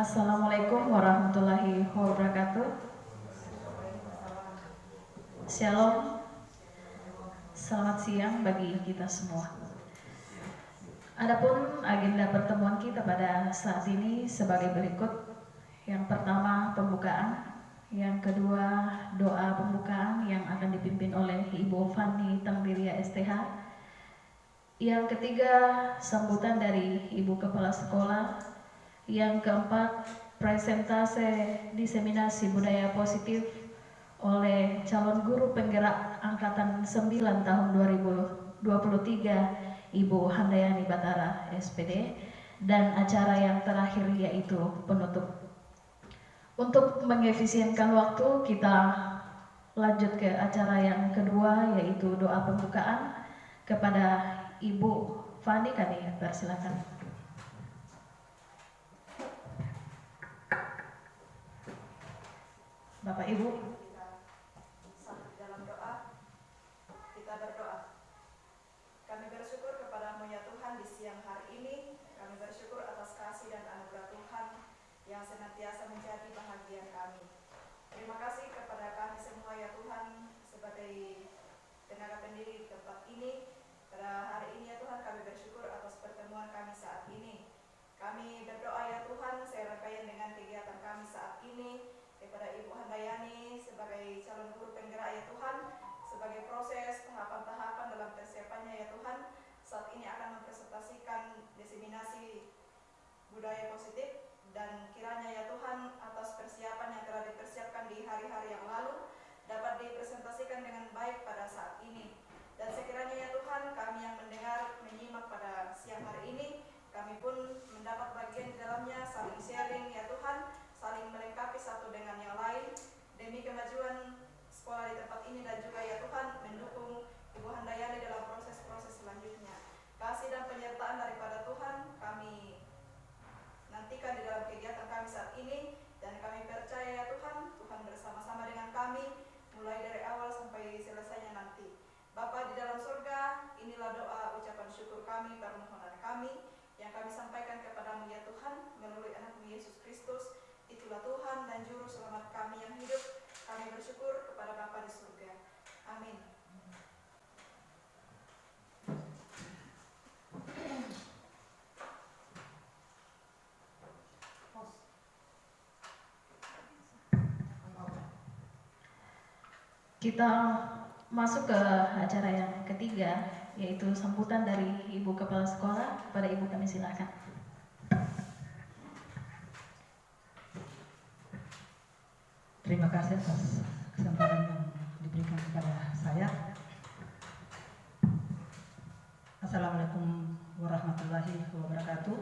Assalamualaikum warahmatullahi wabarakatuh. Shalom. Selamat siang bagi kita semua. Adapun agenda pertemuan kita pada saat ini sebagai berikut. Yang pertama pembukaan, yang kedua doa pembukaan yang akan dipimpin oleh Ibu Fani Tangdiria STH. Yang ketiga sambutan dari Ibu Kepala Sekolah. Yang keempat, presentase diseminasi budaya positif oleh calon guru penggerak angkatan 9 tahun 2023 Ibu Handayani Batara SPD, dan acara yang terakhir yaitu penutup. Untuk mengefisienkan waktu, kita lanjut ke acara yang kedua yaitu doa pembukaan. Kepada Ibu Fani kami persilakan. Bapak Ibu, sambil dalam doa, kita berdoa. Kami bersyukur kepadamu ya Tuhan di siang hari ini. Kami bersyukur atas kasih dan anugerah Tuhan yang senantiasa menjadi bahagian kami. Terima kasih kepada kami semua ya Tuhan sebagai tenaga pendiri tempat ini. Pada hari ini ya Tuhan kami bersyukur atas pertemuan kami saat ini. Kami berdoa ya Tuhan serangkaian dengan kegiatan kami saat ini. Kepada Ibu Handayani sebagai calon guru penggerak ya Tuhan, sebagai proses tahapan-tahapan dalam persiapannya ya Tuhan, saat ini akan mempresentasikan diseminasi budaya positif, dan kiranya ya Tuhan atas persiapan yang telah dipersiapkan di hari-hari yang lalu dapat dipresentasikan dengan baik pada saat ini. Dan sekiranya ya Tuhan kami yang mendengar, menyimak pada siang hari ini, kami pun mendapat bagian di dalamnya, saling sharing ya Tuhan, saling melengkapi satu dengan yang lain demi kemajuan sekolah di tempat ini, dan juga ya Tuhan mendukung Ibu Handayani dalam proses-proses selanjutnya. Kasih dan penyertaan daripada Tuhan kami nantikan di dalam kegiatan kami saat ini, dan kami percaya ya Tuhan, Tuhan bersama-sama dengan kami mulai dari awal sampai selesainya nanti. Bapa di dalam surga, inilah doa ucapan syukur kami, permohonan kami yang kami sampaikan kepadamu ya Tuhan melalui anak-Mu Yesus Kristus. Itulah Tuhan dan Juru Selamat kami yang hidup. Kami bersyukur kepada Bapa di surga. Amin. kita masuk ke acara yang ketiga yaitu sambutan dari Ibu Kepala Sekolah. Kepada Ibu kami silakan. Terima kasih atas kesempatan yang diberikan kepada saya. Assalamualaikum warahmatullahi wabarakatuh.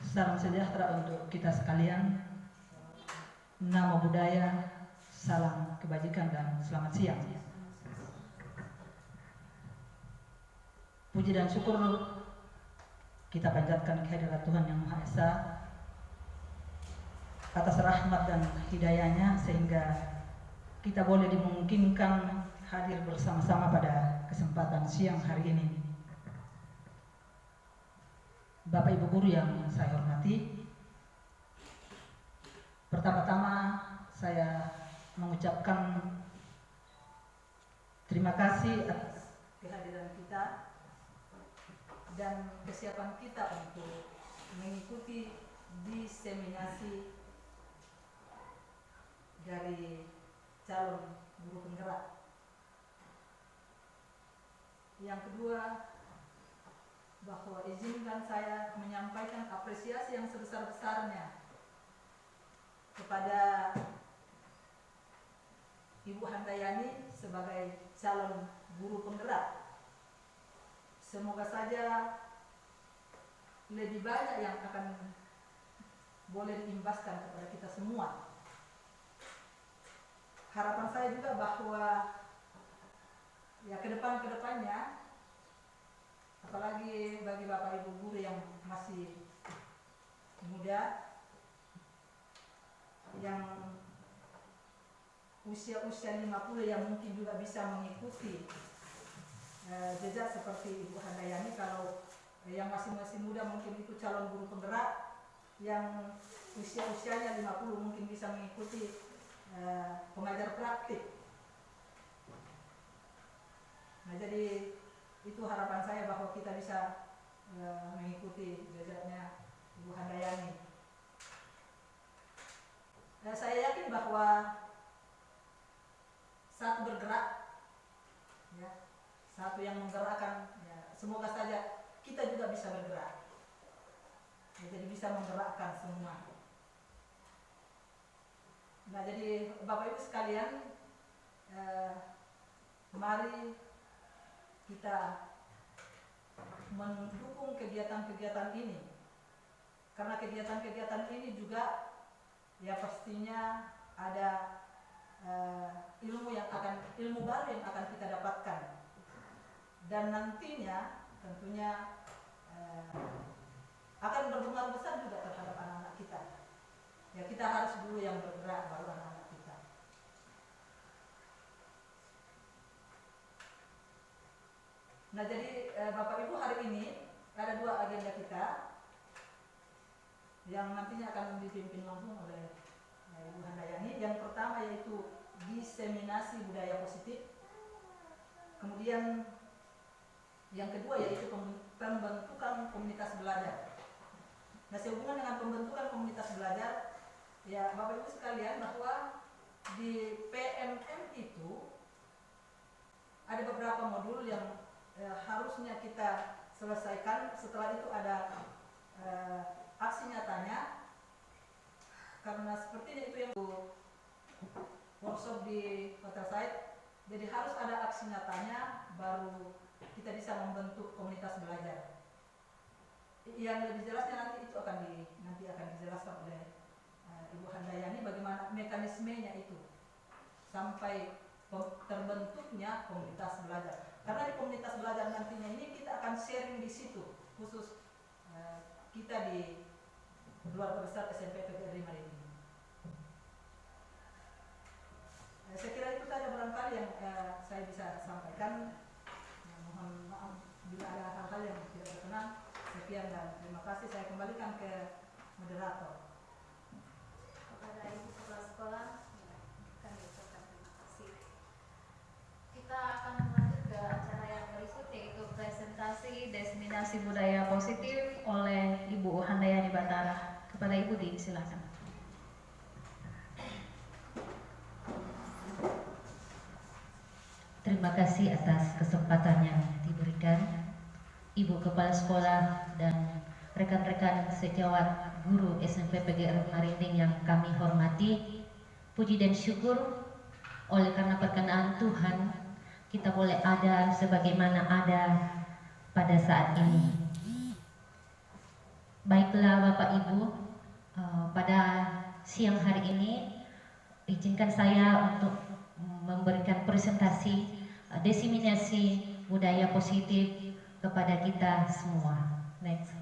Salam sejahtera untuk kita sekalian. Namo Buddhaya, salam kebajikan dan selamat siang. Puji dan syukur kita panjatkan kehadirat Tuhan Yang Maha Esa atas rahmat dan hidayahnya sehingga kita boleh dimungkinkan hadir bersama-sama pada kesempatan siang hari ini. Bapak Ibu guru yang saya hormati, pertama-tama saya mengucapkan terima kasih atas kehadiran kita dan kesiapan kita untuk mengikuti diseminasi dari calon guru penggerak. Yang kedua, bahwa izinkan saya menyampaikan apresiasi yang sebesar-besarnya kepada Ibu Handayani sebagai calon guru penggerak. Semoga saja lebih banyak yang akan boleh diimbaskan kepada kita semua. Harapan saya juga bahwa ya kedepannya, apalagi bagi Bapak Ibu guru yang masih muda, yang usia 50 yang mungkin juga bisa mengikuti jejak seperti Ibu Handayani. Kalau yang masih muda mungkin itu calon guru penggerak, yang usianya 50 mungkin bisa mengikuti pengajar praktik. Nah, jadi itu harapan saya bahwa kita bisa mengikuti jejaknya Ibu Handayani. Saya yakin bahwa satu bergerak, ya, satu yang menggerakkan, ya, semoga saja kita juga bisa bergerak, ya, jadi bisa menggerakkan semua. Nah, jadi Bapak Ibu sekalian, mari kita mendukung kegiatan-kegiatan ini, karena kegiatan-kegiatan ini juga ya pastinya ada ilmu baru yang akan kita dapatkan, dan nantinya tentunya akan berpengaruh besar juga terhadap anak-anak kita. Ya, kita harus dulu yang bergerak, baru anak-anak kita. Nah, jadi Bapak Ibu, hari ini ada 2 agenda kita yang nantinya akan dipimpin langsung oleh Ibu Handayani. Yang pertama yaitu diseminasi budaya positif. Kemudian yang kedua yaitu pembentukan komunitas belajar. Nah, sehubungan dengan pembentukan komunitas belajar, ya Bapak Ibu sekalian, bahwa di PMM itu ada beberapa modul yang harusnya kita selesaikan. Setelah itu ada aksi nyatanya, karena sepertinya itu yang workshop di Hotel Said, jadi harus ada aksi nyatanya baru kita bisa membentuk komunitas belajar. Yang lebih jelasnya nanti itu akan dijelaskan oleh Ibu Handayani bagaimana mekanismenya itu sampai terbentuknya komunitas belajar. Karena di komunitas belajar nantinya ini kita akan sharing di situ, khusus kita di keluarga besar SMP PGRI Marinting. Saya kira itu saja barangkali yang saya bisa sampaikan. Mohon maaf bila ada hal-hal yang tidak berkenan. Sekian dan terima kasih. Saya kembalikan ke moderator. Kepada Ibu Kepala Sekolah, kami ucapkan terima kasih. Kita akan lanjut ke acara yang berikut, yaitu presentasi diseminasi budaya positif oleh Ibu Handayani Batara. Kepada Ibu silakan. Terima kasih atas kesempatan yang diberikan Ibu Kepala Sekolah dan rekan-rekan sejawat guru SMP PGRI Marinting yang kami hormati. Puji dan syukur oleh karena perkenaan Tuhan kita boleh ada sebagaimana ada pada saat ini. Baiklah Bapak Ibu, pada siang hari ini izinkan saya untuk memberikan presentasi diseminasi budaya positif kepada kita semua. Next.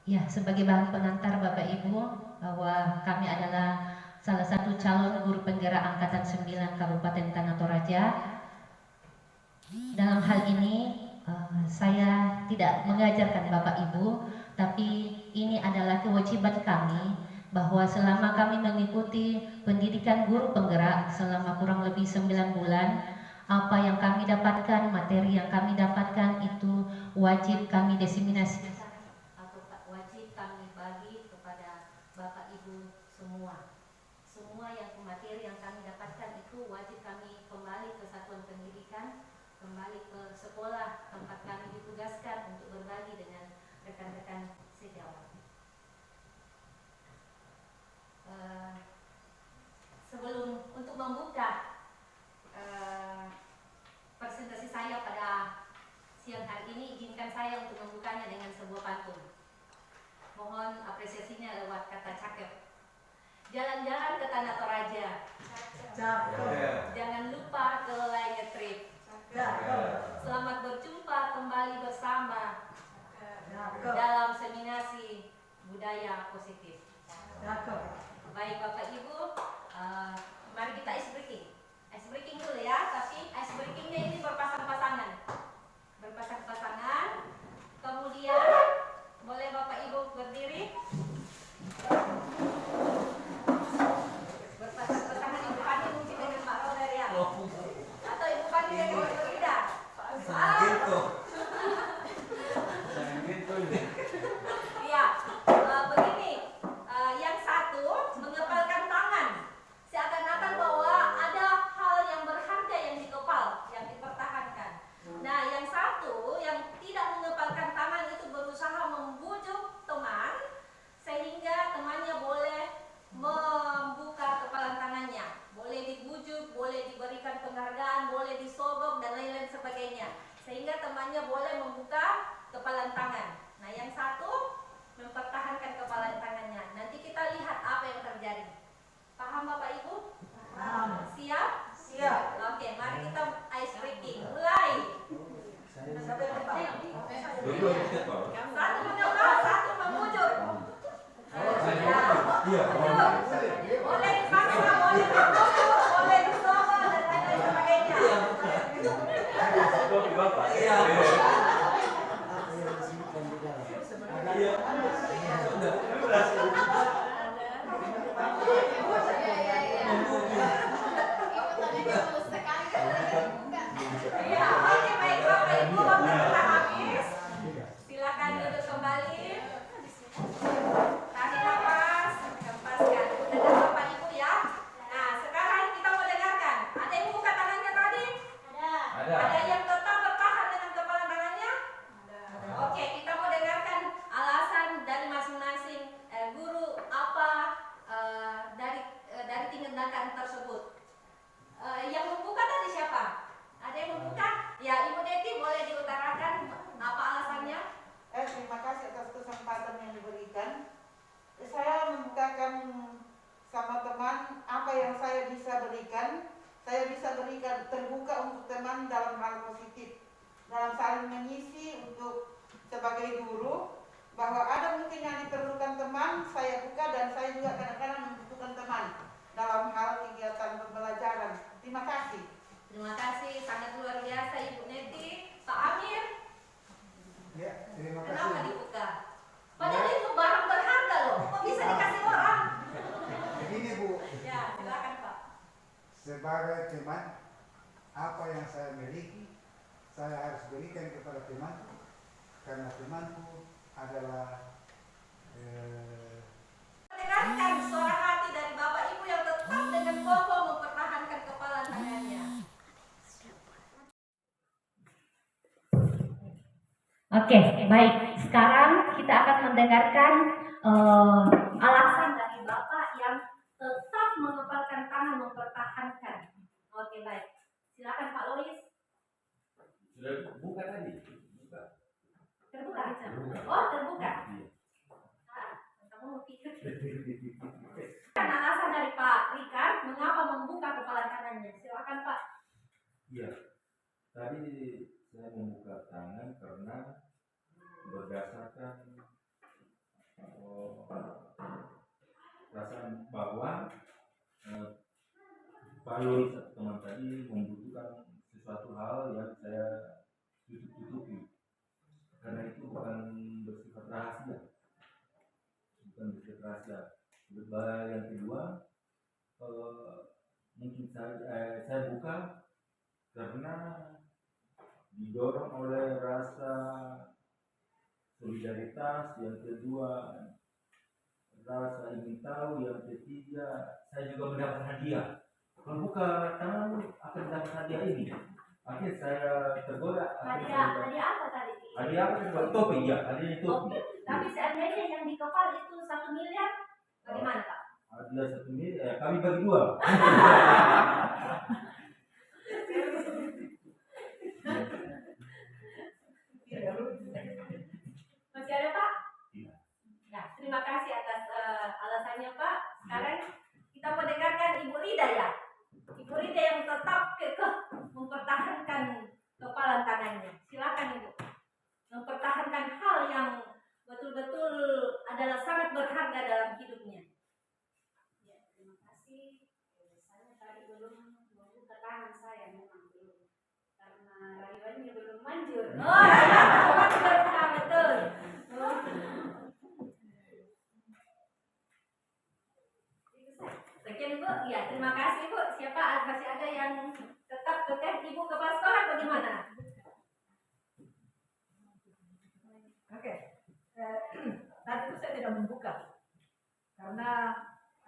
Ya, sebagai bahan pengantar Bapak Ibu, bahwa kami adalah salah satu calon guru penggerak Angkatan 9 Kabupaten Tanah Toraja. Dalam hal ini saya tidak mengajarkan Bapak Ibu, tapi ini adalah kewajiban kami bahwa selama kami mengikuti pendidikan guru penggerak selama kurang lebih 9 bulan, apa yang kami dapatkan, materi yang kami dapatkan itu wajib kami diseminasi atau wajib kami bagi kepada Bapak Ibu semua. Semua yang materi yang kami dapatkan itu wajib kami kembali ke satuan pendidikan, kembali ke sekolah tempat kami ditugaskan untuk berbagi dengan rekan-rekan sejawat. Sebelum untuk membuka presentasi saya pada siang hari ini, izinkan saya untuk membukanya dengan sebuah pantun. Mohon apresiasinya lewat kata cakep. Jalan-jalan ke Tanah Toraja, Cakep. jangan lupa kelelai ngetrip. Cakep. Selamat berjumpa kembali bersama Cakep. dalam seminasi budaya positif. Cakep. Baik Bapak Ibu, mari kita ice breaking. Ice breaking dulu ya, tapi ice breakingnya ini berpasang-pasangan. Berpasang-pasangan, teman-temannya boleh membuka kepalan tangan. Nah, yang satu mempertahankan kepalan tangannya. Nanti kita lihat apa yang terjadi. Paham Bapak Ibu? Paham. Siap? Siap. Oke, mari kita ice breaking. Mulai. Siapa yang pertama? Satu mencoba, satu memujuk. Iya. Boleh dipaksa, boleh ditutup, boleh dicoba dan lain-lain sebagainya. Iya, oke, baik Bapak Ibu, waktu kita habis. Silakan duduk kembali. Tarik nafas, hempaskan. Dengar Bapak Ibu ya. Nah, sekarang kita mau dengarkan. Ada yang buka tangannya tadi? Ada yang tetap bertahan dengan kepala tangannya? Oke, kita mau dengarkan alasan dari masing-masing guru apa dari tindakan tersebut. Yang membuka tadi siapa? Ada yang membuka? Ya, Ibu Deti boleh diutarakan apa alasannya? Terima kasih atas kesempatan yang diberikan. Saya membukakan sama teman apa yang saya bisa berikan. Saya bisa berikan terbuka untuk teman dalam hal positif, dalam saling mengisi untuk sebagai guru, bahwa ada mungkin yang diperlukan teman, saya buka, dan saya juga kadang-kadang membutuhkan teman dalam hal kegiatan pembelajaran. Terima kasih. Terima kasih, sangat luar biasa Ibu Neti. Pak Amir, Ya, terima kenapa kasih. dibuka? Padahal itu barang berharga loh, kok bisa dikasih orang? Begini Bu, Ya, silakan Pak. sebagai teman, apa yang saya miliki, saya harus berikan kepada temanku, karena temanku adalah Dengarkan suara hati dari Bapak Ibu yang tetap dengan kokoh mempertahankan kepala tangannya. Oke, baik. Sekarang kita akan mendengarkan alasan dari Bapak yang tetap mengepalkan tangan mempertahankan. Oke, baik. Silakan Pak Lois. Sudah buka tadi? Buka. Terbuka. Oh, terbuka. Ah, kamu mau pikir. Kan alasan dari Pak Rikard mengapa membuka kepala tangannya. Silakan Pak. Iya. Tadi saya membuka tangan karena berdasarkan perasaan bahwa Pak Lois atau teman tadi membutuhkan sesuatu hal yang saya tutup-tutupi. Karena itu bukan bersifat rahasia. Yang kedua, mungkin saya buka karena didorong oleh rasa solidaritas. Yang kedua, rasa ingin tahu. Yang ketiga, saya juga mendapat hadiah. Kalau buka tangan akan mendapat hadiah ini. Akhirnya saya tergoda. Hadiah apa tadi? Hadiah apa? Topi, ya. Hadiah topi. Tapi seandainya yang di kepala itu 1 miliar, bagaimana Pak? Hadiah 1 miliar, kami bagi 2. Masih ada Pak? Iya. Nah, terima kasih atas alasannya Pak. Sekarang kita mau dengarkan Ibu Rida ya. Ibu Rida yang tetap kekeh mempertahankan kepala tangannya. Silakan Ibu. Mempertahankan hal yang betul-betul adalah sangat berharga dalam hidupnya. Ya, terima kasih. Saya tadi belum membuka tangan saya, memang belum. Karena rayuannya belum manjur. Oh, betul. Sekian Ibu. Ya, terima kasih Ibu. Siapa masih ada yang tetap kekeh Ibu kepala sekolah bagaimana? Oke. Tadi itu saya tidak membuka karena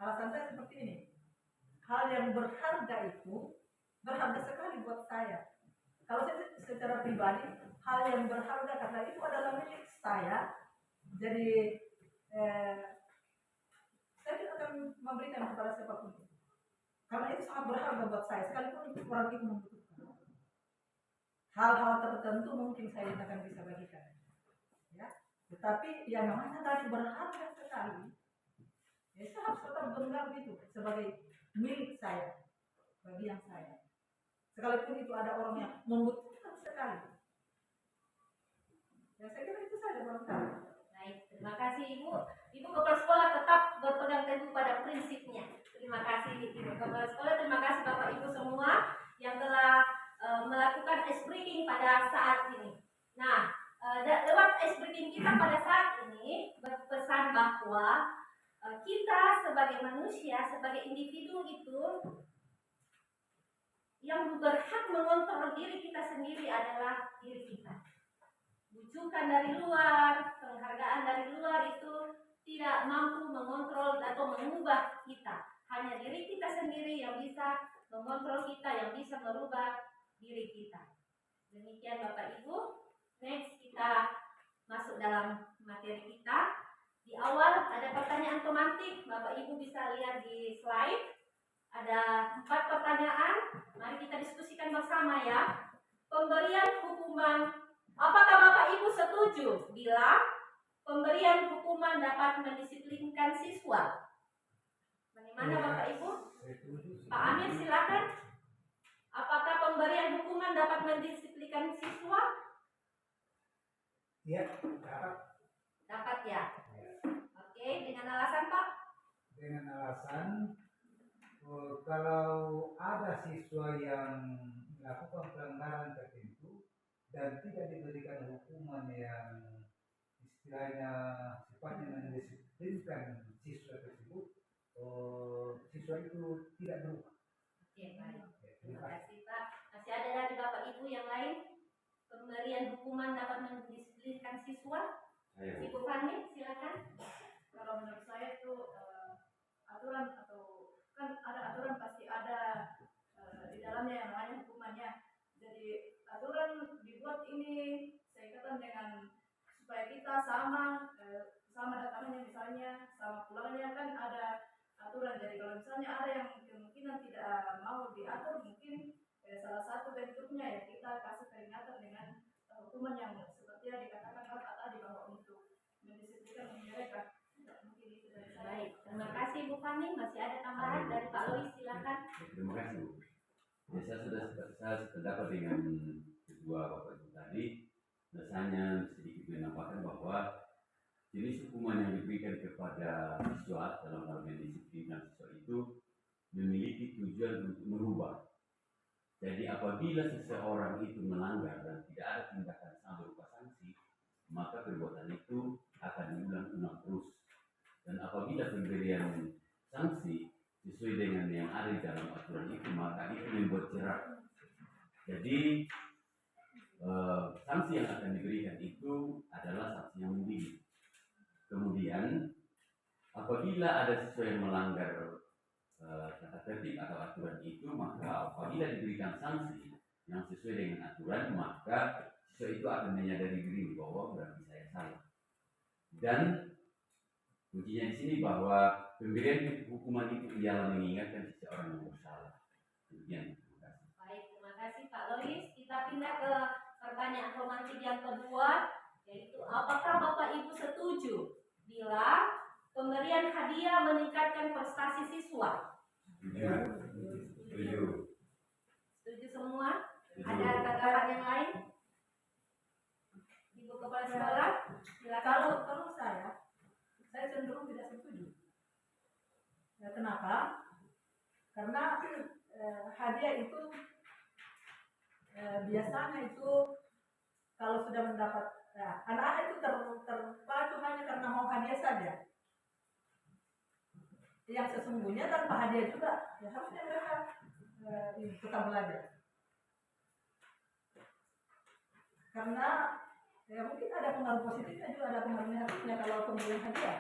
alasan saya seperti ini. Hal yang berharga itu berharga sekali buat saya. Kalau saya secara pribadi, hal yang berharga karena itu adalah milik saya. Jadi saya tidak akan memberikan kepada siapapun. Karena itu sangat berharga buat saya, sekalipun orang itu membutuhkan. hal-hal tertentu mungkin saya akan bisa bagikan, ya. Tetapi yang namanya tadi berharga sekali, ya saya harus tetap genggam itu sebagai milik saya, bagian saya. Sekalipun itu ada orang yang membutuhkan sekali. Ya saya kira itu saja barangkali. Baik, terima kasih Ibu. Ibu Kepala Sekolah tetap berpegang teguh pada prinsipnya. Terima kasih Ibu Kepala Sekolah, terima kasih Bapak Ibu semua yang telah melakukan ice breaking pada saat ini. Nah, lewat ice breaking kita pada saat ini berpesan bahwa kita sebagai manusia, sebagai individu itu yang berhak mengontrol diri kita sendiri adalah diri kita. Bujukan dari luar, penghargaan dari luar itu tidak mampu mengontrol atau mengubah kita. Hanya diri kita sendiri yang bisa mengontrol kita, yang bisa merubah diri kita. Demikian Bapak Ibu. Next kita masuk dalam materi kita. Di awal ada pertanyaan tematik, Bapak Ibu bisa lihat di slide. Ada 4 pertanyaan, mari kita diskusikan bersama ya. Pemberian hukuman. Apakah Bapak Ibu setuju bila pemberian hukuman dapat mendisiplinkan siswa? Bagaimana Bapak Ibu? Pak Amir silakan. Apakah pemberian hukuman dapat mendisiplinkan siswa? Iya, dapat. Dapat ya. Oke, dengan alasan Pak? Dengan alasan kalau ada siswa yang melakukan pelanggaran tertentu dan tidak diberikan hukuman yang istilahnya sifatnya mendisiplinkan siswa tersebut, siswa itu tidak berubah. Oke, baik. Terima kasih Pak. Masih ada dari Bapak Ibu yang lain? Pemberian hukuman dapat mendisiplinkan siswa? Ibu Fani, silakan. Kalau menurut saya itu aturan atau kan ada aturan pasti ada di dalamnya yang namanya hukumannya. Jadi aturan dibuat ini saya katakan dengan supaya kita sama datangnya misalnya sama pulangnya kan ada aturan. Jadi kalau misalnya ada yang kemungkinan tidak mau diatur, mungkin salah satu bentuknya ya kita kasih peringatan dengan hukuman yang seperti yang dikatakan Bapak tadi bahwa untuk mendisiplinkan mereka. Mungkin itu dari saya. Baik, terima kasih Bu Fani. Masih ada tambahan dari Pak Lois, silakan. Terima kasih Bu. Ya, saya sependapat dengan kedua Bapak Ibu tadi. Dan saya sedikit menambahkan bahwa jenis hukuman yang diberikan kepada siswa dalam hal mendisiplinkan siswa itu memiliki tujuan untuk merubah. Jadi apabila seseorang itu melanggar dan tidak ada tindakan berupa sanksi, maka perbuatan itu akan diulang-ulang terus. Dan apabila pemberian sanksi sesuai dengan yang ada di dalam aturan itu, maka itu membuat jerak. Jadi sanksi yang akan diberikan itu adalah sanksi yang mendidik. Kemudian apabila ada siswa yang melanggar tata tertib atau aturan itu, maka apabila diberikan sanksi yang sesuai dengan aturan, maka siswa itu akan menyadari diri bahwa berarti saya salah. Dan kuncinya di sini bahwa pemberian hukuman itu ialah mengingatkan seseorang yang bersalah. Demikian. Terima kasih. Baik, terima kasih Pak Lois. Kita pindah ke pertanyaan romantik yang kedua, yaitu apakah Bapak Ibu setuju bila pemberian hadiah meningkatkan prestasi siswa? Ya, setuju. Setuju semua? Ada tanggapan yang lain? Ibu Kepala Sekolah, silakan. Kalau saya cenderung tidak setuju. Ya, kenapa? Karena hadiah itu biasanya itu kalau sudah mendapat anak-anak itu terpacu hanya karena mau hadiah saja. Yang sesungguhnya tanpa hadiah juga ya harusnya mereka tetap belajar. Karena ya mungkin ada pengaruh positifnya juga ada pengaruh negatifnya kalau pemberian hadiah.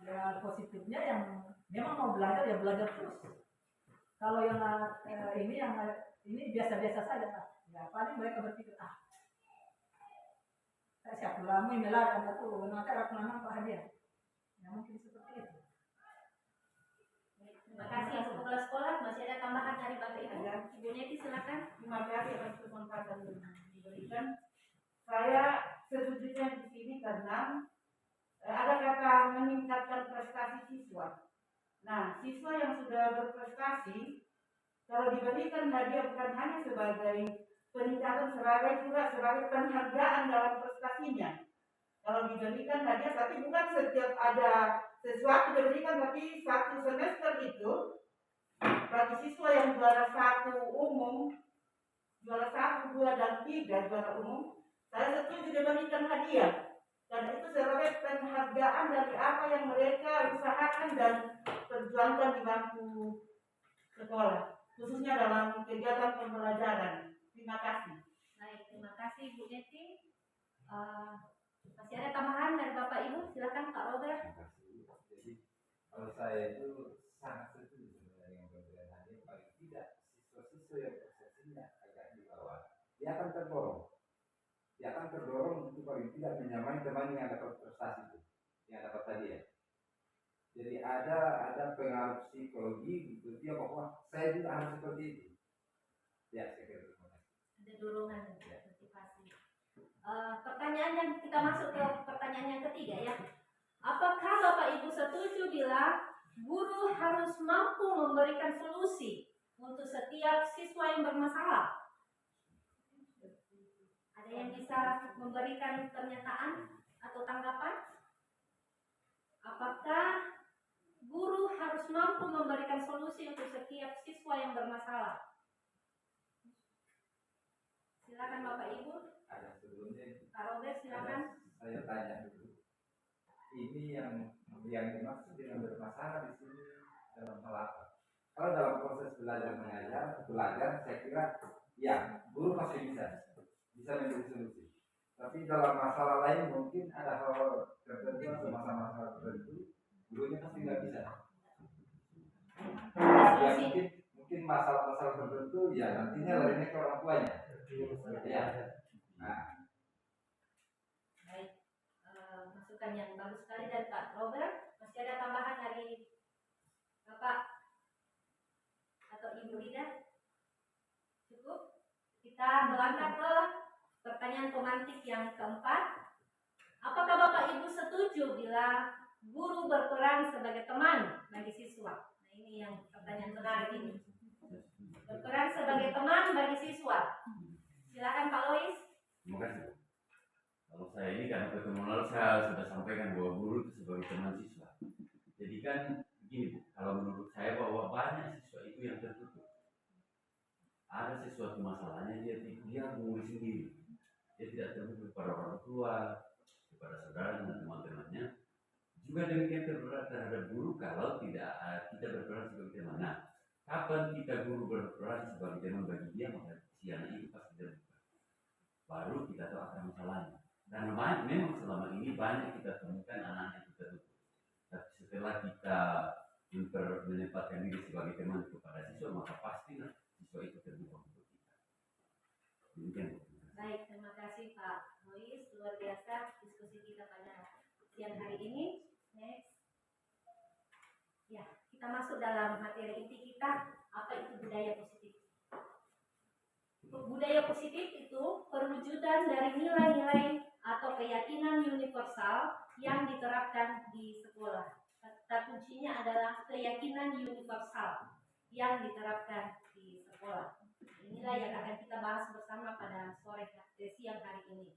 Ya positifnya yang memang mau belajar ya belajar terus. Kalau yang ini biasa-biasa saja, ya paling mereka berpikir saya siap lama ini lah anda tuh nanti aku nanam hadiah. Ya mungkin seperti itu. Terima Terima kasih. Kepala sekolah masih ada tambahan dari Bapak Ibu? Ibu Neti silakan. Terima kasih atas kesempatan yang diberikan. Saya sejujurnya di sini karena ada kata meningkatkan prestasi siswa. Nah, siswa yang sudah berprestasi, kalau diberikan hadiah bukan hanya sebagai peningkatan, sebagai penghargaan dalam prestasinya. Kalau diberikan hadiah, tapi bukan setiap ada sesuatu diberikan, tapi satu semester itu bagi siswa yang juara 1 umum, juara 1, 2, dan 3 juara umum, saya setuju diberikan hadiah. Dan itu sebagai penghargaan dari apa yang mereka usahakan dan perjuangkan di bangku sekolah, khususnya dalam kegiatan pembelajaran. Terima kasih. Baik, terima kasih Bu Neti. Masih ada tambahan dari Bapak Ibu? Silakan Pak Robert. Terima kasih. Jadi kalau saya itu sangat setuju sebenarnya dengan pemberian hadiah. Paling tidak siswa-siswa yang persepsinya agak di bawah, dia akan terdorong untuk paling tidak menyamai teman yang dapat prestasi itu, yang dapat hadiah. Jadi ada pengaruh psikologi gitu dia bahwa saya juga harus seperti itu. Ya, saya kira terima kasih. Ada dorongan motivasi. Pertanyaan yang kita masuk ke pertanyaan yang ketiga ya. Apakah Bapak Ibu setuju bila guru harus mampu memberikan solusi untuk setiap siswa yang bermasalah? Ada yang bisa memberikan pernyataan atau tanggapan? Apakah guru harus mampu memberikan solusi untuk setiap siswa yang bermasalah? Silakan Bapak Ibu. Ada sebelumnya. Pak Robert silakan. Saya tanya dulu. Ini yang dimaksud dengan bermasalah di sini dalam hal apa? Kalau dalam proses belajar saya kira ya guru masih bisa menjadi solusi. Tapi dalam masalah lain mungkin ada hal tertentu atau masalah tertentu gurunya pasti nggak bisa. Ya mungkin masalah-masalah tertentu ya nantinya larinya ke orang tuanya. Ya. Nah. Baik, masukan yang bagus sekali dari Pak Robert. Masih ada tambahan dari Bapak atau Ibu Rida? Cukup? Kita melangkah ke pertanyaan pemantik yang keempat. Apakah Bapak Ibu setuju bila guru berperan sebagai teman bagi siswa? Nah, ini yang pertanyaan menarik ini. Berperan sebagai teman bagi siswa. Silakan Pak Lois. Terima kasih. Kalau saya ini karena pertemuan lalu saya sudah sampaikan bahwa guru itu sebagai teman siswa. Jadi kan begini Bu, kalau menurut saya bahwa banyak siswa itu yang tertutup. Ada sesuatu masalahnya dia mengurus sendiri. Dia tidak terbuka kepada orang tua, kepada saudara dan teman-temannya. Juga demikian terhadap guru kalau tidak kita berperan sebagai teman. Nah, kapan kita guru berperan sebagai teman bagi dia maka si anak itu pasti terbuka. Baru kita tahu akar masalahnya. Dan memang selama ini banyak kita temukan anak yang kita tutup. Tapi setelah kita menempatkan diri sebagai teman kepada siswa maka pastilah siswa itu terbuka untuk kita. Demikian. Baik, terima kasih Pak Lois. Luar biasa diskusi kita pada siang hari ini. Next. Ya, kita masuk dalam materi inti kita. Apa itu budaya positif? Budaya positif itu perwujudan dari nilai-nilai atau keyakinan universal yang diterapkan di sekolah. Kata kuncinya adalah keyakinan universal yang diterapkan di sekolah. Inilah yang akan kita bahas bersama pada siang hari ini.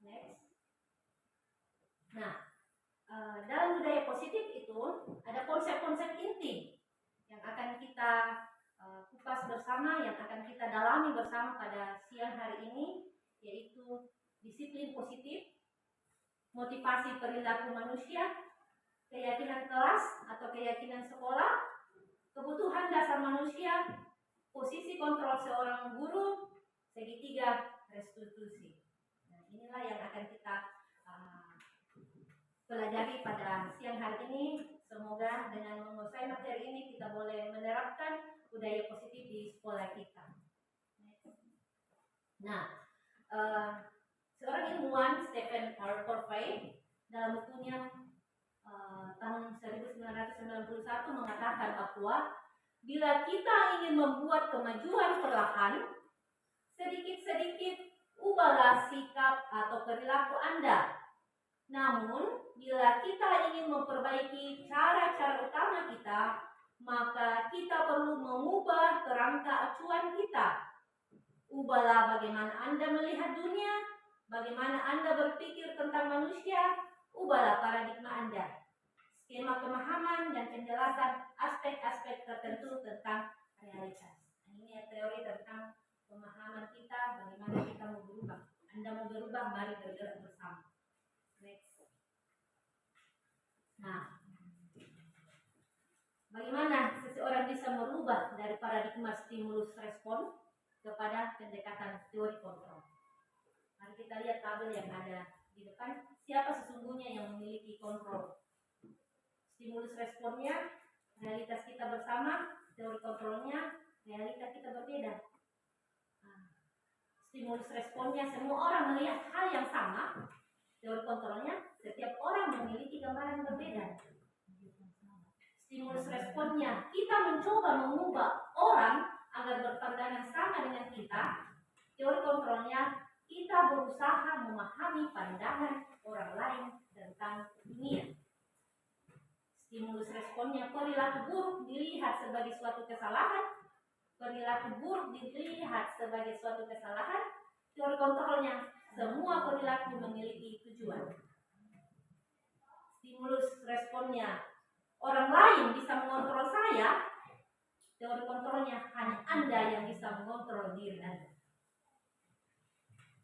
Next. Nah, dalam budaya positif itu ada konsep-konsep inti yang akan kita kupas bersama, yang akan kita dalami bersama pada siang hari ini, yaitu disiplin positif, motivasi perilaku manusia, keyakinan kelas atau keyakinan sekolah, kebutuhan dasar manusia, posisi kontrol seorang guru, segitiga restitusi. Nah, inilah yang akan kita pelajari pada siang hari ini. Semoga dengan menguasai materi ini kita boleh menerapkan budaya positif di sekolah kita. Nah, seorang ilmuwan Stephen R. Covey dalam bukunya tahun 1991 mengatakan bahwa bila kita ingin membuat kemajuan perlahan, sedikit-sedikit ubahlah sikap atau perilaku Anda. Namun, bila kita ingin memperbaiki cara-cara utama kita, maka kita perlu mengubah kerangka acuan kita. Ubahlah bagaimana Anda melihat dunia, bagaimana Anda berpikir tentang manusia, ubahlah paradigma Anda. Skema pemahaman dan penjelasan aspek-aspek tertentu tentang realitas. Ini teori tentang pemahaman kita, bagaimana kita mau berubah. Anda mau berubah, mari bergerak bersama. Next. Nah, bagaimana seseorang bisa merubah dari paradigma stimulus respon kepada pendekatan teori kontrol? Mari kita lihat tabel yang ada di depan. Siapa sesungguhnya yang memiliki kontrol? Stimulus responnya, realitas kita bersama, teori kontrolnya, realitas kita berbeda. Stimulus responnya, semua orang melihat hal yang sama. Teori kontrolnya, setiap orang memiliki gambaran berbeda. Stimulus responnya, kita mencoba mengubah orang agar berpandangan sama dengan kita. Teori kontrolnya, kita berusaha memahami pandangan orang lain tentang dunia. Stimulus responnya, perilaku buruk dilihat sebagai suatu kesalahan. Perilaku buruk dilihat sebagai suatu kesalahan. Teori kontrolnya, semua perilaku memiliki tujuan. Stimulus responnya, orang lain bisa mengontrol saya. Teori kontrolnya, hanya Anda yang bisa mengontrol diri Anda.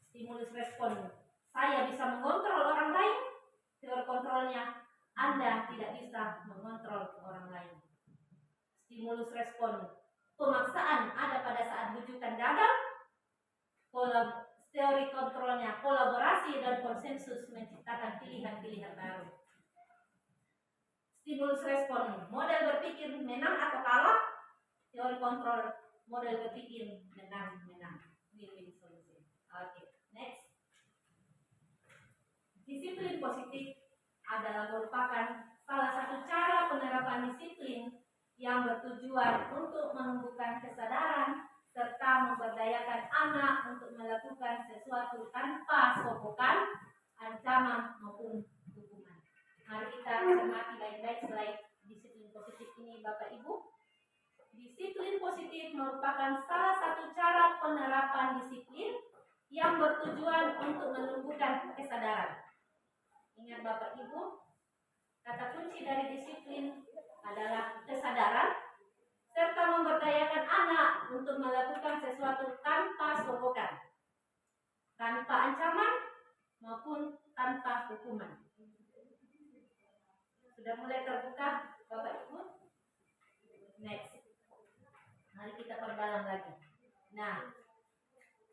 Stimulus respon, saya bisa mengontrol orang lain. Teori kontrolnya, Anda tidak bisa mengontrol orang lain. Stimulus respon, pemaksaan ada pada saat bujukan gagal. Teori kontrolnya, kolaborasi dan konsensus menciptakan pilihan-pilihan baru. Stimulus respon, model berpikir menang atau kalah. Teori kontrol, model berpikir menang-menang. Win-win solution. Oke, next. Disiplin positif adalah merupakan salah satu cara penerapan disiplin yang bertujuan untuk menumbuhkan kesadaran serta memberdayakan anak untuk melakukan sesuatu tanpa sokokan, ancaman maupun hukuman. Mari kita cermati baik-baik slide disiplin positif ini, Bapak Ibu. Disiplin positif merupakan salah satu cara penerapan disiplin yang bertujuan untuk menumbuhkan kesadaran. Ingat Bapak Ibu, kata kunci dari disiplin adalah kesadaran serta memberdayakan anak untuk melakukan sesuatu tanpa sokokan, tanpa ancaman maupun tanpa hukuman. Sudah mulai terbuka Bapak Ibu? Next. Mari kita perdalam lagi. Nah,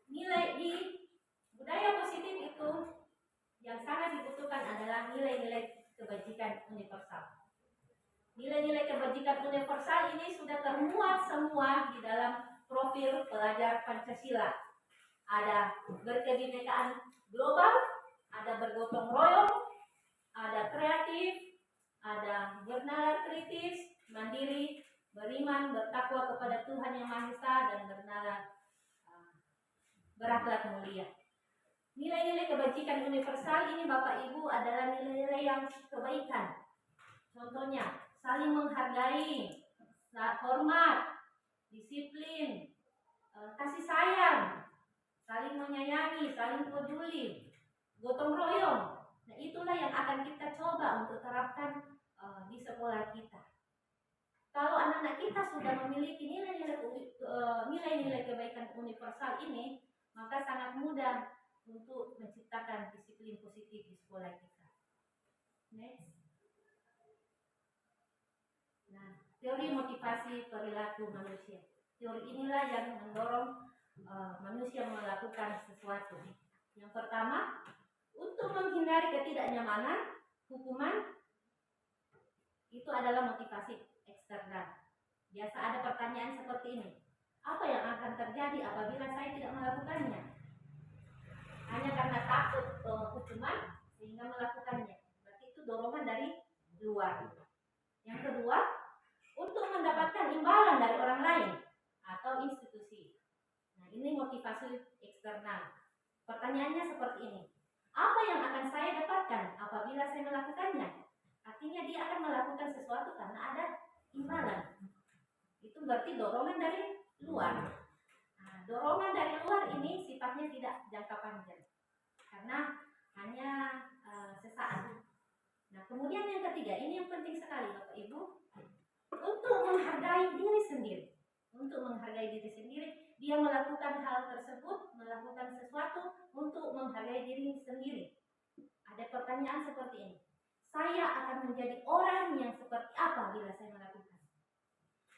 nilai di budaya positif itu yang sangat dibutuhkan adalah nilai-nilai kebajikan universal. Nilai-nilai kebajikan universal ini sudah termuat semua di dalam profil pelajar Pancasila. Ada berkebinekaan global, ada bergotong royong, ada kreatif, ada bernalar kritis, mandiri, beriman, bertakwa kepada Tuhan Yang Maha Esa, dan bernalar berakhlak mulia. Nilai-nilai kebajikan universal ini Bapak Ibu adalah nilai-nilai yang kebaikan. Contohnya, saling menghargai, hormat, disiplin, kasih sayang, saling menyayangi, saling peduli, gotong royong. Nah, itulah yang akan kita coba untuk terapkan di sekolah kita. Kalau anak-anak kita sudah memiliki nilai-nilai kebaikan universal ini, maka sangat mudah untuk menciptakan disiplin positif di sekolah kita. Next. Nah, teori motivasi perilaku manusia. Teori inilah yang mendorong manusia melakukan sesuatu. Yang pertama, untuk menghindari ketidaknyamanan, hukuman, itu adalah motivasi eksternal. Biasa ada pertanyaan seperti ini. Apa yang akan terjadi apabila saya tidak melakukannya? Hanya karena takut hukuman sehingga melakukannya. Berarti itu dorongan dari luar. Yang kedua, untuk mendapatkan imbalan dari orang lain atau institusi. Nah, ini motivasi eksternal. Pertanyaannya seperti ini. Apa yang akan saya dapatkan apabila saya melakukannya? Artinya dia akan melakukan sesuatu karena ada imbalan. Itu berarti dorongan dari luar. Nah, dorongan dari luar ini sifatnya tidak jangka panjang. Karena hanya sesaat. Nah, kemudian yang ketiga, ini yang penting sekali Bapak Ibu, untuk menghargai diri sendiri. Untuk menghargai diri sendiri, dia melakukan hal tersebut, melakukan sesuatu untuk menghargai diri sendiri. Ada pertanyaan seperti ini. Saya akan menjadi orang yang seperti apa bila saya melakukan?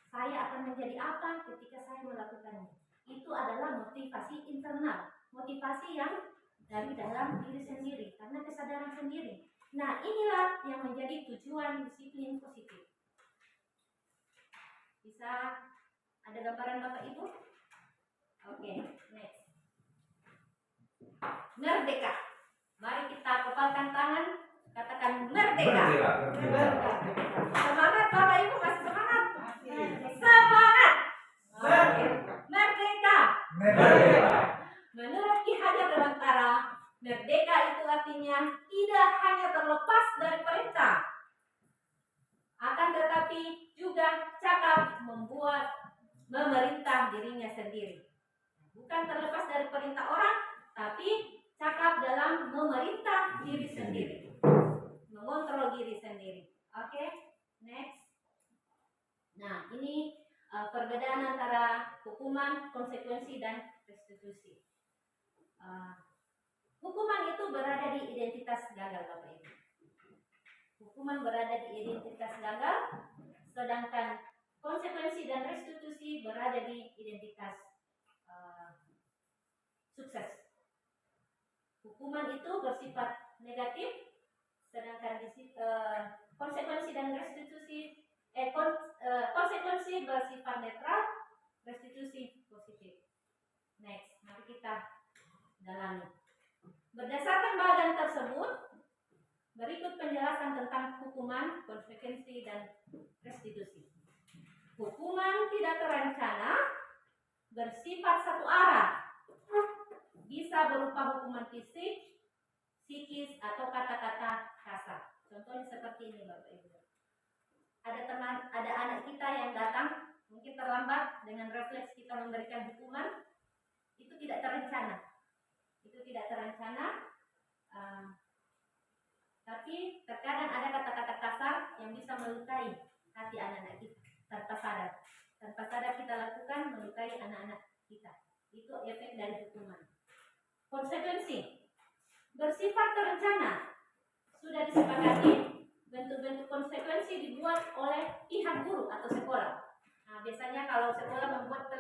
Saya akan menjadi apa ketika saya melakukannya? Itu adalah motivasi internal, motivasi yang dari dalam diri sendiri, karena kesadaran sendiri. Nah, inilah yang menjadi tujuan disiplin positif. Bisa ada gambaran Bapak Ibu? Oke, next. Merdeka. Mari kita kepalkan tangan, katakan merdeka. Semangat Bapak Ibu, masih semangat? Semangat. Merdeka. Menurut Ki Hajar Dewantara, merdeka itu artinya tidak hanya terlepas dari perintah, akan tetapi juga cakap memerintah dirinya sendiri. Bukan terlepas dari perintah orang, tapi cakap dalam memerintah diri sendiri, mengontrol diri sendiri. Oke, next. Nah, ini perbedaan antara hukuman, konsekuensi, dan restitusi. Hukuman itu berada di identitas gagal, Bapak Ibu. Hukuman berada di identitas gagal, sedangkan konsekuensi dan restitusi berada di identitas sukses. Hukuman itu bersifat negatif, sedangkan konsekuensi dan restitusi konsekuensi bersifat netral, restitusi positif. Next, mari kita dalami. Berdasarkan bagian tersebut, berikut penjelasan tentang hukuman, konsekuensi, dan restitusi. Hukuman tidak terencana bersifat satu arah. Bisa berupa hukuman fisik, psikis, atau kata-kata kasar. Contohnya seperti ini Bapak Ibu. Ada anak kita yang datang, mungkin terlambat, dengan refleks kita memberikan hukuman, itu tidak terencana. Tapi terkadang ada kata-kata kasar yang bisa melukai hati anak-anak kita tanpa sadar. Tanpa sadar kita lakukan, melukai anak-anak kita. Itu efek dari hukuman. Konsekuensi bersifat terencana. Sudah disepakati, bentuk-bentuk konsekuensi dibuat oleh pihak guru atau sekolah. Nah, biasanya kalau sekolah membuat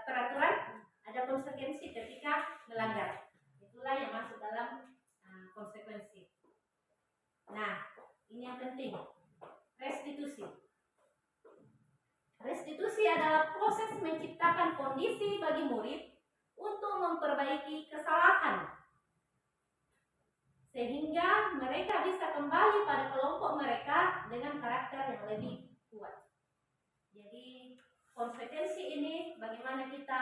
peraturan, ada konsekuensi ketika melanggar. Itulah yang masuk dalam konsekuensi. Nah, ini yang penting. Restitusi. Restitusi adalah proses menciptakan kondisi bagi murid untuk memperbaiki kesalahan, sehingga mereka bisa kembali pada kelompok mereka dengan karakter yang lebih kuat. Jadi konsekuensi ini bagaimana kita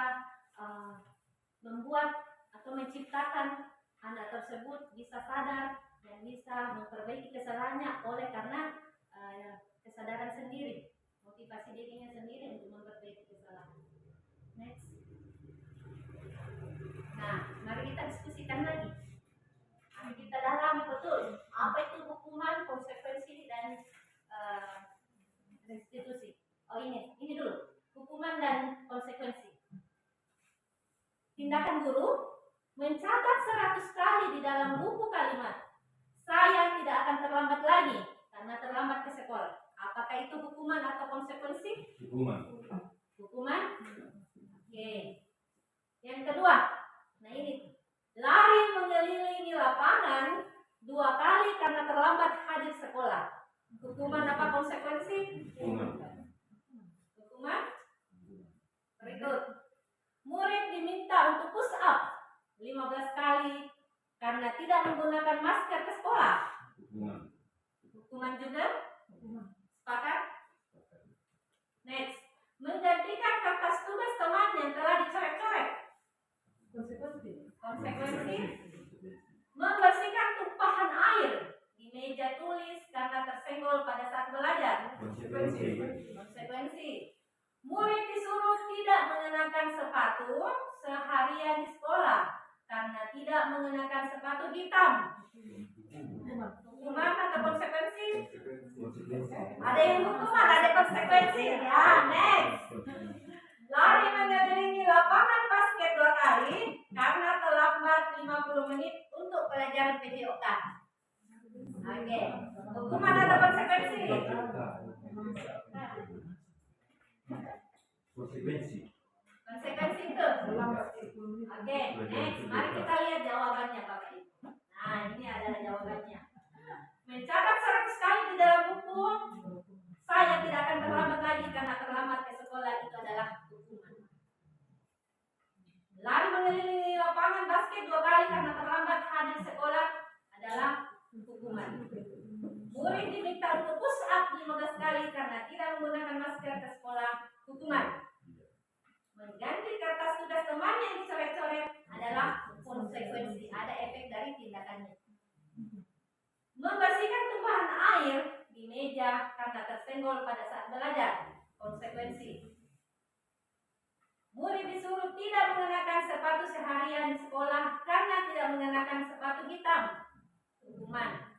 membuat atau menciptakan anak tersebut bisa sadar dan bisa memperbaiki kesalahannya oleh karena kesadaran sendiri, motivasi dirinya sendiri untuk memperbaiki kesalahan. Next. Nah, mari kita diskusikan lagi. Mari kita dalami betul apa itu hukuman, konsekuensi, dan restitusi. Oh ini dulu, hukuman dan konsekuensi. Tindakan guru mencatat 100 kali di dalam buku kalimat, saya tidak akan terlambat lagi karena terlambat ke sekolah. Apakah itu hukuman atau konsekuensi? Hukuman. Oke. Yang kedua, nah ini, lari mengelilingi lapangan 2 kali karena terlambat hadir sekolah. Hukuman apa konsekuensi? Hukuman. Berikut, murid diminta untuk push up 15 kali karena tidak menggunakan masker ke sekolah. Hukuman juga. Konsekuensi membersihkan tumpahan air di meja tulis karena tersenggol pada saat belajar. Konsekuensi murid disuruh tidak mengenakan sepatu seharian di sekolah karena tidak mengenakan sepatu hitam. Hukuman atau konsekuensi? Ada yang hukuman, ada konsekuensi. Ya, next. Lari mengelilingi lapangan basket 2 kali karena terlambat 50 menit untuk pelajaran PJOK. Oke. Hukuman atau konsekuensi? Konsekuensi itu. Oke, next. Mari kita lihat jawabannya Bapak Ibu. Nah, ini adalah jawabannya. Mencatat 100 kali di dalam buku, saya tidak akan terlambat lagi karena terlambat ke sekolah itu adalah hukuman. Lari mengelilingi lapangan basket 2 kali karena terlambat hadir sekolah adalah hukuman. Murid diminta untuk push up 15 kali karena tidak menggunakan masker ke sekolah, hukuman. Mengganti kertas tugas teman yang dicoret-coret adalah konsekuensi, ada efek dari tindakannya. Membersihkan tumpahan air di meja karena tersenggol pada saat belajar, konsekuensi. Murid disuruh tidak mengenakan sepatu seharian di sekolah karena tidak mengenakan sepatu hitam, hukuman.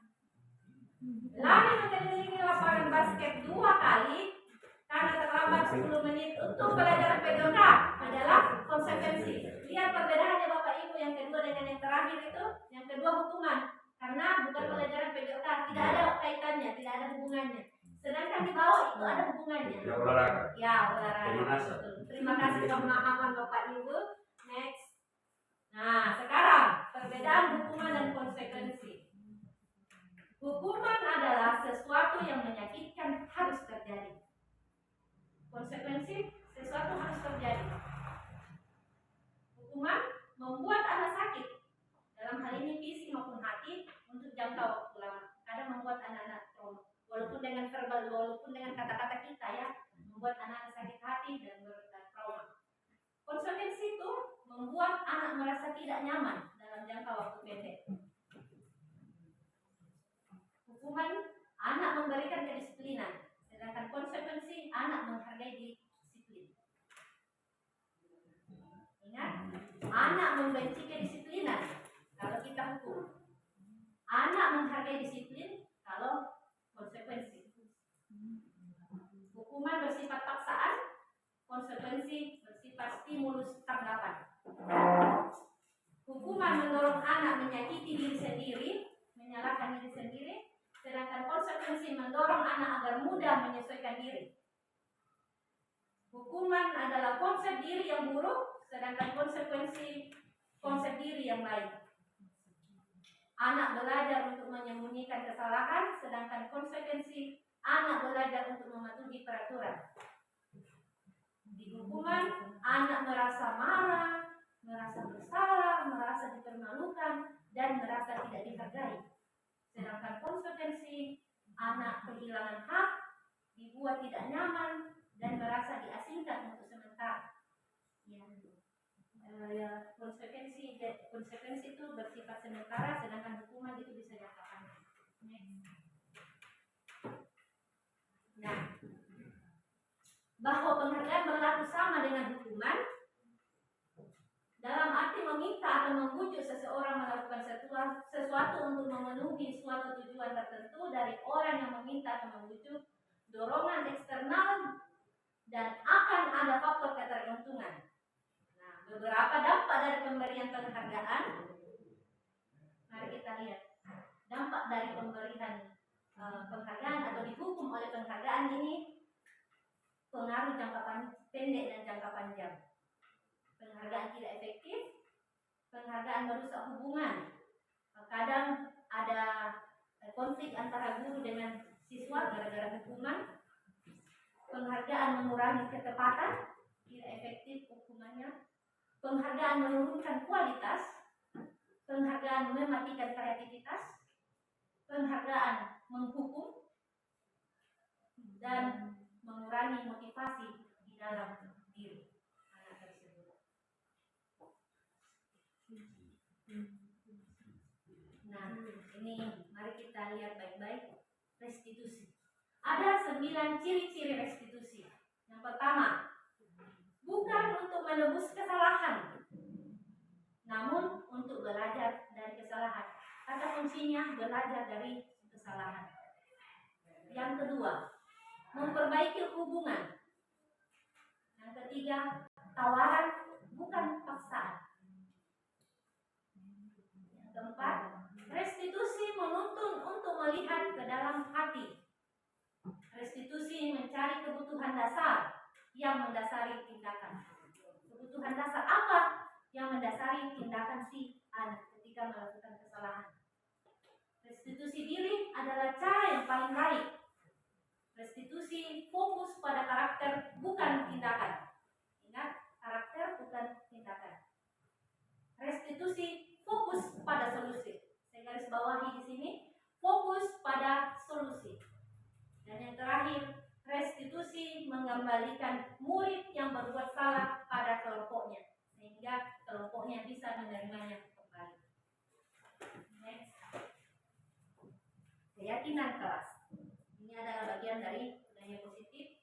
Lari mengelilingi lapangan basket 2 kali karena terlambat 10 menit untuk pelajaran PJOK adalah konsekuensi. Lihat perbedaannya Bapak Ibu, yang kedua dengan yang terakhir itu. Yang kedua hukuman, karena bukan pelajaran PJOK, tidak ada kaitannya, tidak ada hubungannya. Sedangkan di bawah itu ada hubungannya. Ya, olahraga. Ya, olahraga. Terima kasih pemahaman Bapak Ibu. Next. Nah, sekarang perbedaan hukuman dan konsekuensi. Hukuman adalah sesuatu yang menyakitkan harus terjadi. Konsekuensi sesuatu harus terjadi. Hukuman membuat anak sakit, dalam hal ini fisik maupun hati, untuk jangka waktu lama. Kadang membuat anak-anak trauma, walaupun dengan verbal, walaupun dengan kata-kata kita ya, membuat anak-anak sakit hati dan bertrauma. Konsekuensi itu membuat anak merasa tidak nyaman dalam jangka waktu pendek. Hukuman, anak memberikan kedisiplinan, sedangkan konsekuensi anak menghargai disiplin. Ingat, anak membenci kedisiplinan kalau kita hukum. Anak menghargai disiplin kalau konsekuensi. Hukuman bersifat paksaan, konsekuensi bersifat stimulus tanggapan. Hukuman mendorong anak menyakiti diri sendiri, menyalahkan diri sendiri, sedangkan konsekuensi mendorong anak agar mudah menyesuaikan diri. Hukuman adalah konsep diri yang buruk, sedangkan konsekuensi konsep diri yang baik. Anak belajar untuk menyembunyikan kesalahan, sedangkan konsekuensi anak belajar untuk mematuhi peraturan. Di hukuman, anak merasa marah, merasa bersalah, merasa dipermalukan, dan merasa tidak dihargai. Sedangkan konsekuensi anak kehilangan hak, dibuat tidak nyaman, dan merasa diasingkan untuk sementara. Konsekuensi itu bersifat sementara, sedangkan hukuman itu bisa jangka panjang. Nah, bahwa penghargaan berlaku sama dengan hukuman dalam arti meminta atau membujuk seseorang melakukan sesuatu untuk memenuhi suatu tujuan tertentu dari orang yang meminta atau membujuk, dorongan eksternal, dan akan ada faktor ketergantungan. Nah, beberapa dampak dari pemberian penghargaan, mari kita lihat. Dampak dari pemberian penghargaan atau dihukum oleh penghargaan ini, pengaruh jangka pendek dan jangka panjang. Penghargaan tidak efektif, penghargaan merusak hubungan. Kadang ada konflik antara guru dengan siswa gara-gara hukuman. Penghargaan mengurangi ketepatan, tidak efektif hukumannya. Penghargaan menurunkan kualitas, penghargaan mematikan kreativitas, penghargaan menghukum, dan mengurangi motivasi di dalam diri anak tersebut. Nah, ini mari kita lihat baik-baik restitusi. Ada 9 ciri-ciri restitusi. Yang pertama, bukan untuk menebus kesalahan, namun untuk belajar dari kesalahan. Kata kuncinya belajar dari kesalahan. Yang kedua, memperbaiki hubungan. Yang ketiga, tawaran bukan paksaan. Yang keempat, restitusi menuntun untuk melihat ke dalam hati. Restitusi mencari kebutuhan dasar yang mendasari tindakan. Kebutuhan dasar apa yang mendasari tindakan si anak ketika melakukan kesalahan? Restitusi diri adalah cara yang paling baik. Restitusi fokus pada karakter bukan tindakan. Ingat, karakter bukan tindakan. Restitusi fokus pada solusi. Saya garis bawahi di sini, fokus pada solusi. Dan yang terakhir, restitusi mengembalikan murid yang berbuat salah pada kelompoknya, sehingga kelompoknya bisa menerimanya kembali. Next. Keyakinan kelas. Ini adalah bagian dari budaya positif.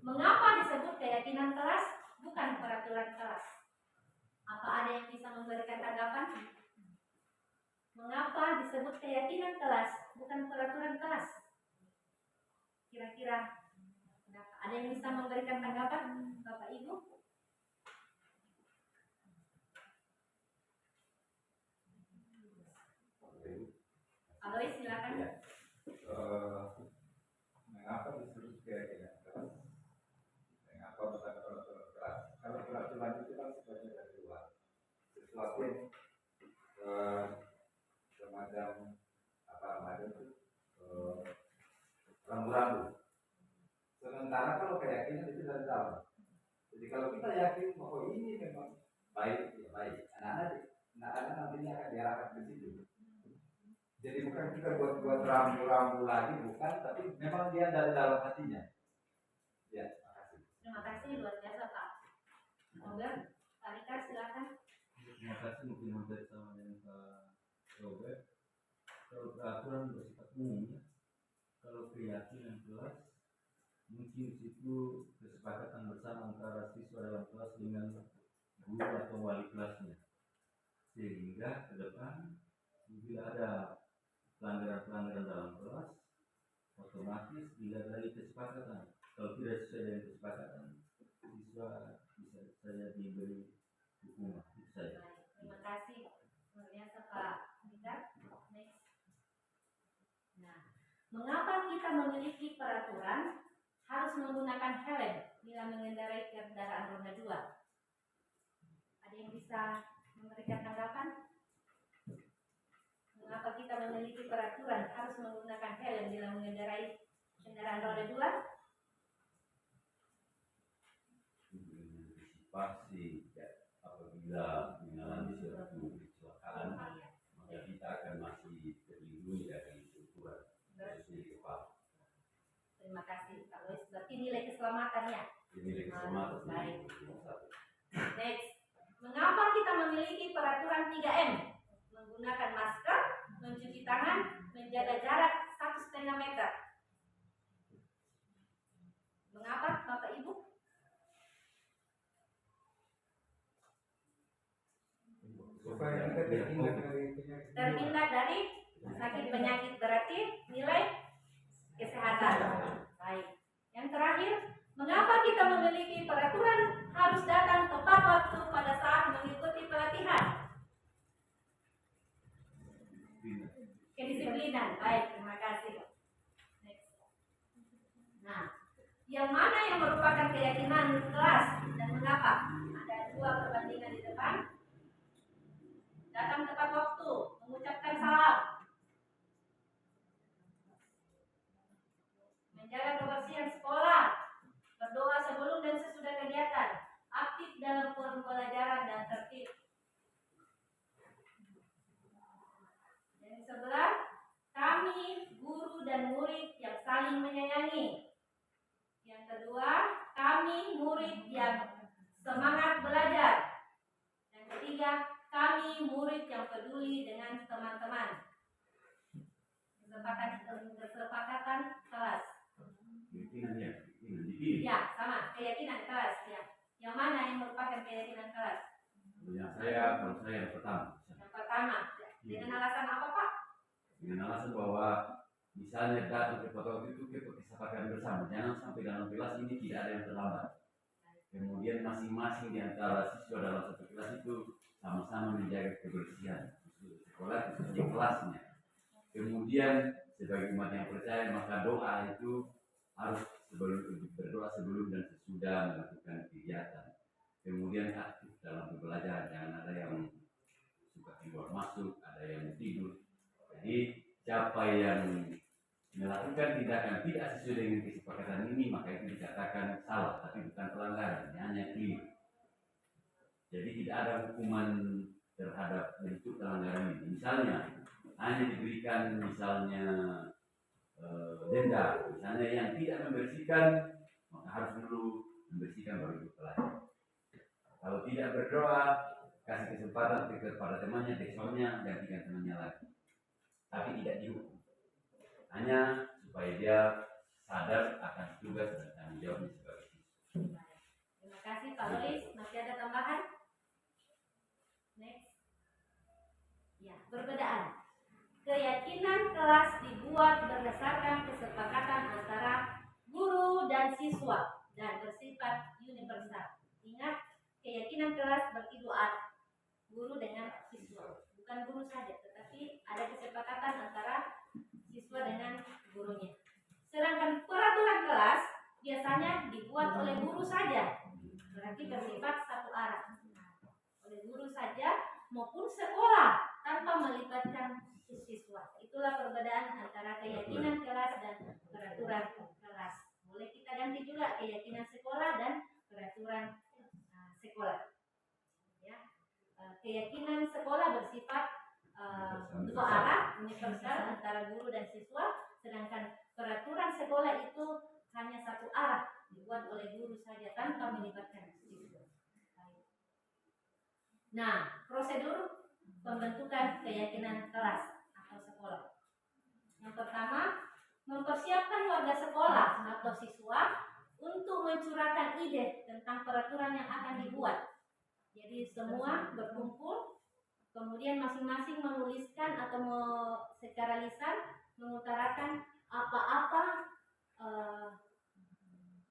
Mengapa disebut keyakinan kelas, bukan peraturan kelas? Apa ada yang bisa memberikan tanggapan? Mengapa disebut keyakinan kelas, bukan peraturan kelas? Kira-kira ada yang bisa memberikan tanggapan, Bapak Ibu? Alois, silakan. Ya. Mengapa disebut keyakinan kelas? Mengapa bukan peraturan kelas? Kalau peraturan itu kan sifatnya dari luar, sesuatu yang semacam apa namanya itu rambu-rambu. Sementara kalau keyakinan itu dari dalam. Jadi kalau kita yakin bahwa ini memang baik, ya baik. Anak-anak nantinya akan diarahkan ke situ. Jadi bukan kita buat rambu-rambu lagi, bukan, tapi memang dia dari dalam hatinya. Ya, makasih. Terima kasih, luar biasa Pak. Robert, Pak Rika, silakan. Terima kasih, mungkin hampir sama dengan Pak Robert. Kalau peraturan bersifat umum, ya. Kalau keyakinan kelas, mungkin itu kesepakatan bersama antara siswa dalam kelas dengan guru atau wali kelasnya, sehingga ke depan bila ada pelanggaran-pelanggaran dalam kelas, otomatis dilihat dari kesepakatan. Kalau tidak sesuai dengan kesepakatan, siswa bisa saja diberi hukuman. Itu saja. Terima kasih, luar biasa Pak Rika. Next. Nah, mengapa kita memiliki peraturan harus menggunakan helm bila mengendarai kendaraan roda 2? Ada yang bisa memberikan tanggapan? Mengapa kita memiliki peraturan harus menggunakan helm bila mengendarai kendaraan roda 2? Pasti ya, apabila mengalami suatu kecelakaan, maka kita akan masih terlindungi dari ukuran khususnya di kepala. Terima kasih Pak Lois. Berarti nilai keselamatannya. Nilai keselamatan. Baik. Next. Mengapa kita memiliki peraturan 3M? Menggunakan masker, mencuci tangan, menjaga jarak 1,5 meter. Mengapa Bapak Ibu? Supaya kita Terhindar dari sakit penyakit, berarti nilai kesehatan. Baik. Yang terakhir, mengapa kita memiliki peraturan harus datang tepat waktu pada saat mengikuti pelatihan? Kedisiplinan. Baik, terima kasih. Next. Nah, yang mana yang merupakan keyakinan kelas dan mengapa? Ada 2 perbandingan di depan. Datang tepat waktu, mengucapkan salam, menjaga kebersihan sekolah, berdoa sebelum dan sesudah kegiatan, aktif dalam pembelajaran dan tertib. Yang sebelah, kami guru dan murid yang saling menyayangi. Yang kedua, kami murid yang semangat belajar. kami murid yang peduli dengan teman-teman. Kesepakatan kelas. Ya, sama keyakinan kelas ya. Yang mana yang merupakan keyakinan kelas? Kalau saya yang pertama. Yang pertama. Dengan alasan apa, Pak? Dengan alasan bahwa misalnya datang ke foto itu kita kesepakatan bersama, jangan sampai dalam kelas ini tidak ada yang terlambat. Kemudian masing-masing di antara siswa dalam satu kelas itu sama-sama menjaga kebersihan sekolah di kelasnya. Kemudian sebagai umat yang percaya maka doa itu harus berdoa sebelum dan sesudah melakukan kegiatan. Kemudian aktif dalam pembelajaran, jangan ada yang suka keluar masuk, ada yang tidur. Jadi siapa yang melakukan tindakan tidak sesuai dengan kesepakatan ini maka itu dikatakan salah, tapi bukan pelanggaran, hanya keliru. Jadi tidak ada hukuman terhadap bentuk pelanggaran ini. Misalnya hanya diberikan denda, misalnya yang tidak membersihkan maka harus dulu membersihkan baru belajar. Kalau tidak berdoa, kasih kesempatan kepada temannya, besoknya gantikan temannya lagi. Tapi tidak dihukum. Hanya supaya dia sadar akan tugas dan tanggung jawabnya sebagai siswa. Terima kasih Pak Lois. Masih ada tambahan? Next. Ya, perbedaan. Keyakinan kelas dibuat berdasarkan kesepakatan antara guru dan siswa dan bersifat universal. Ingat, keyakinan kelas berarti dua, guru dengan siswa. Bukan guru saja, tetapi ada kesepakatan antara siswa dengan gurunya. Sedangkan peraturan kelas biasanya dibuat oleh guru saja, berarti bersifat satu arah. Oleh guru saja maupun sekolah tanpa melibatkan siswa. Itulah perbedaan antara keyakinan kelas dan peraturan kelas. Boleh kita ganti juga keyakinan sekolah dan peraturan sekolah. Ya. Keyakinan sekolah bersifat dua arah, universal antara guru dan siswa, sedangkan peraturan sekolah itu hanya satu arah, dibuat oleh guru saja tanpa melibatkan siswa. Nah, prosedur pembentukan keyakinan kelas atau sekolah. Yang pertama, mempersiapkan warga sekolah atau siswa untuk mencurahkan ide tentang peraturan yang akan dibuat. Jadi semua berkumpul, kemudian masing-masing menuliskan atau secara lisan mengutarakan apa-apa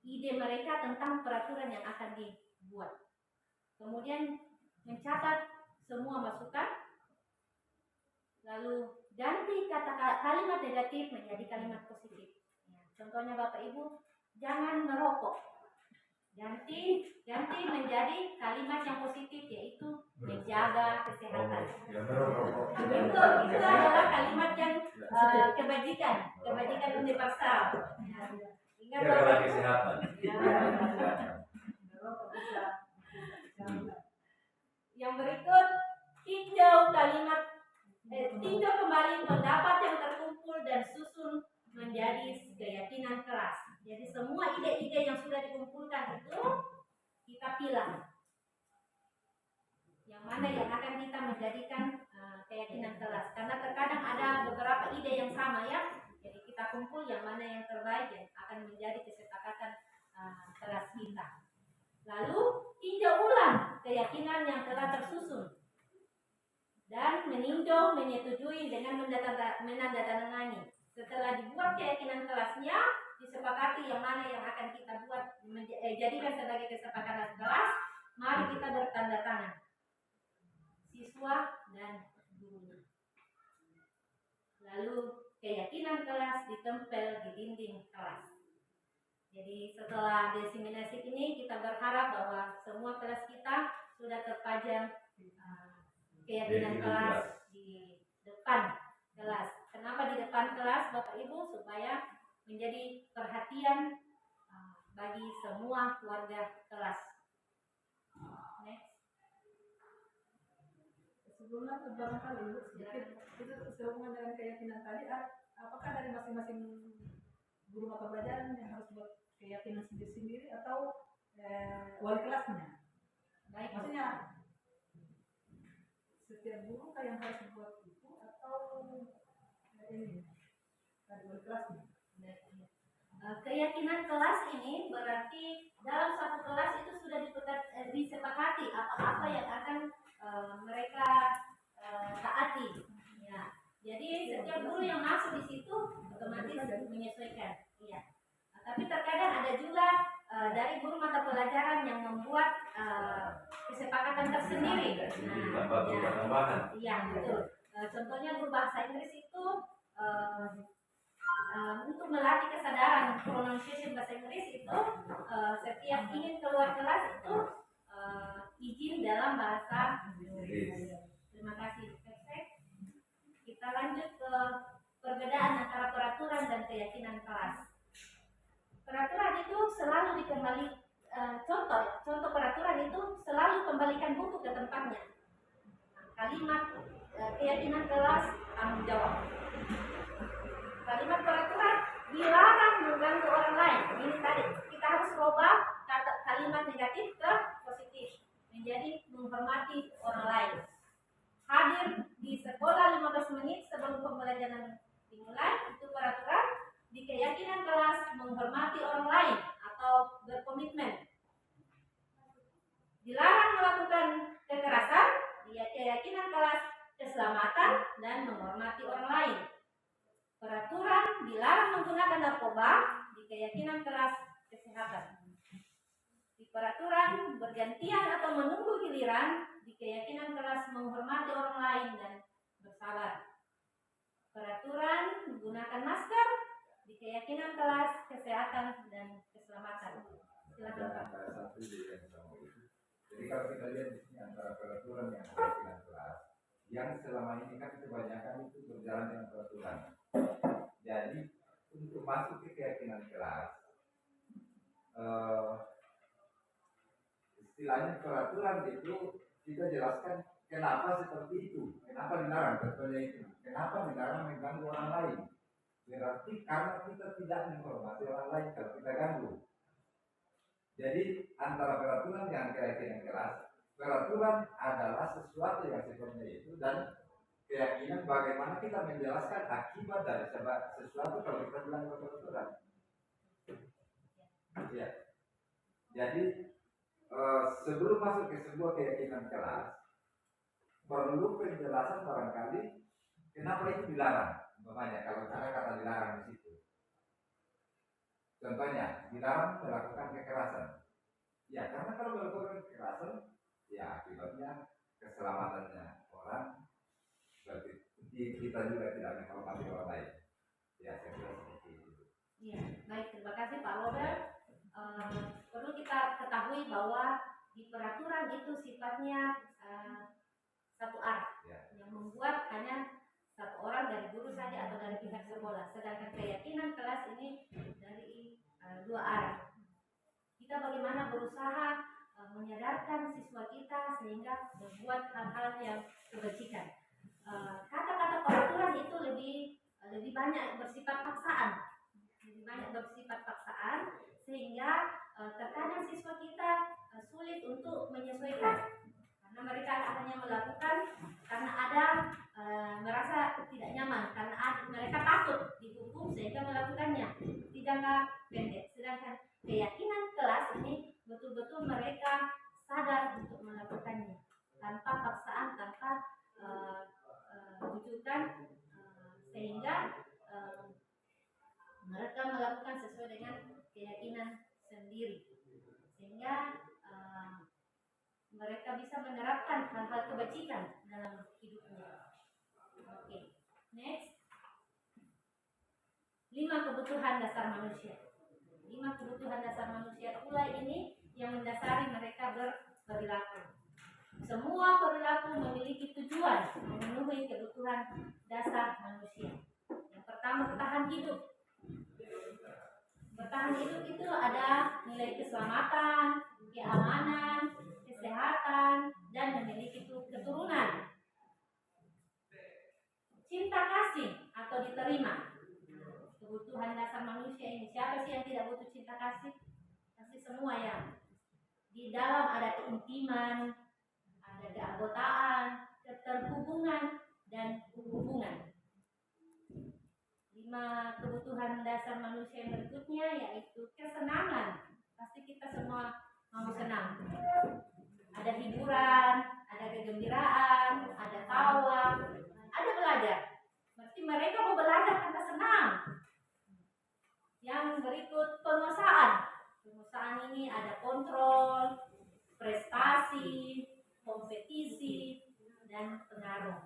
ide mereka tentang peraturan yang akan dibuat. Kemudian mencatat semua masukan, lalu ganti kalimat negatif menjadi kalimat positif. Ya, contohnya Bapak Ibu, jangan merokok. Ganti menjadi kalimat yang positif, yaitu menjaga kesehatan. Itu adalah kalimat yang kebajikan universal. Ingat Bapak Ibu. Kesehatan. Yang berikut, tinjau kembali pendapat yang terkumpul dan susun menjadi keyakinan kelas. Jadi semua ide-ide yang sudah dikumpulkan itu kita pilih. Yang mana yang akan kita menjadikan keyakinan kelas. Karena terkadang ada beberapa ide yang sama ya. Jadi kita kumpul yang mana yang terbaik yang akan menjadi kesepakatan kelas kita. Lalu tinjau ulang keyakinan yang telah tersusun dan meninjau, menyetujui dengan menandatangani. Setelah dibuat keyakinan kelasnya, disepakati yang mana yang akan kita buat jadikan sebagai kesepakatan kelas, mari kita bertanda tangan, siswa dan gurunya. Lalu keyakinan kelas ditempel di dinding kelas. Jadi setelah diseminasi ini kita berharap bahwa semua kelas kita sudah terpajang keyakinan kelas di depan kelas. Kenapa di depan kelas Bapak Ibu? Supaya menjadi perhatian bagi semua warga kelas. Next. Sebelumnya barangkali Ibu sedikit itu sehubungan dengan keyakinan tadi, apakah dari masing-masing guru mata pelajaran yang harus buat keyakinan sendiri-sendiri atau wali kelasnya? Baik, maksudnya setiap guru yang harus membuat itu atau ini dari wali kelas ini? Keyakinan kelas ini berarti dalam satu kelas itu sudah disepakati apa-apa yang akan mereka taati. Ya. Jadi setiap guru yang masuk di situ otomatis menyesuaikan. Iya. Tapi terkadang ada juga dari guru mata pelajaran yang membuat kesepakatan tersendiri. Iya, betul. Contohnya guru bahasa Inggris itu untuk melatih kesadaran pronunciation bahasa Inggris itu setiap ingin keluar kelas itu izin dalam bahasa Inggris. Terima kasih. Kita lanjut ke perbedaan antara peraturan dan keyakinan kelas. Peraturan itu selalu contoh peraturan itu selalu kembalikan buku ke tempatnya. Kalimat keyakinan kelas tanggung jawab. Kalimat peraturan dilarang mengganggu orang lain. Ini tadi kita harus rubah kata kalimat negatif ke positif menjadi menghormati orang lain. Hadir di sekolah 15 menit sebelum pembelajaran dimulai itu peraturan. Di keyakinan kelas menghormati orang lain atau berkomitmen. Dilarang melakukan kekerasan. Di keyakinan kelas keselamatan dan menghormati orang lain. Peraturan dilarang menggunakan narkoba. Di keyakinan kelas kesehatan. Di peraturan bergantian atau menunggu giliran. Di keyakinan kelas menghormati orang lain dan bersabar. Peraturan menggunakan masker. Di keyakinan kelas kesehatan dan keselamatan. Silakan Pak. Jadi kalau kita lihat di sini antara peraturan yang keyakinan kelas, yang selama ini kan kebanyakan itu berjalan dengan peraturan. Jadi untuk masuk ke keyakinan kelas, istilahnya peraturan itu kita jelaskan kenapa seperti itu, kenapa dilarang contohnya itu, kenapa dilarang mengganggu orang lain. Berarti karena kita tidak menghormati orang lain kalau kita ganggu. Jadi antara peraturan yang keyakinan kelas, peraturan adalah sesuatu yang sifatnya itu dan keyakinan bagaimana kita menjelaskan akibat dari sesuatu kalau kita bilang peraturan. Ya. Jadi sebelum masuk ke sebuah keyakinan kelas, perlu penjelasan barangkali kenapa itu dilarang. Umpamanya kalau ada kata dilarang di situ. Contohnya, dilarang melakukan kekerasan. Ya, karena kalau melakukan kekerasan, ya akibatnya keselamatannya orang, berarti kita juga tidak menghormati orang lain. Ya, saya kira seperti itu. Iya, baik, terima kasih Pak Robert. Perlu kita ketahui bahwa di peraturan itu sifatnya satu arah, yang membuat hanya satu orang dari guru saja atau dari pihak sekolah. Sedangkan keyakinan kelas ini dari dua arah. Kita bagaimana berusaha menyadarkan siswa kita sehingga membuat hal-hal yang kebajikan. Kata-kata peraturan itu lebih banyak bersifat paksaan, sehingga terkadang siswa kita sulit untuk menyesuaikan karena mereka hanya melakukan karena ada merasa tidak nyaman, karena mereka takut dihukum sehingga melakukannya di jangka pendek. Sedangkan keyakinan kelas ini betul-betul mereka sadar untuk melakukannya tanpa paksaan, tanpa rujukan, sehingga mereka melakukan sesuai dengan keyakinan sendiri, sehingga mereka bisa menerapkan hal-hal kebajikan dalam hidupnya. Oke, next. 5 kebutuhan dasar manusia. 5 kebutuhan dasar manusia pula ini yang mendasari mereka berperilaku. Semua perilaku memiliki tujuan memenuhi kebutuhan dasar manusia. Yang pertama, bertahan hidup. Bertahan hidup itu ada nilai keselamatan, keamanan, kesehatan, dan memiliki keturunan. Cinta kasih atau diterima. Kebutuhan dasar manusia ini. Siapa sih yang tidak butuh cinta kasih? Pasti semua ya. Di dalam ada keintiman, ada keanggotaan, dan pengaruh.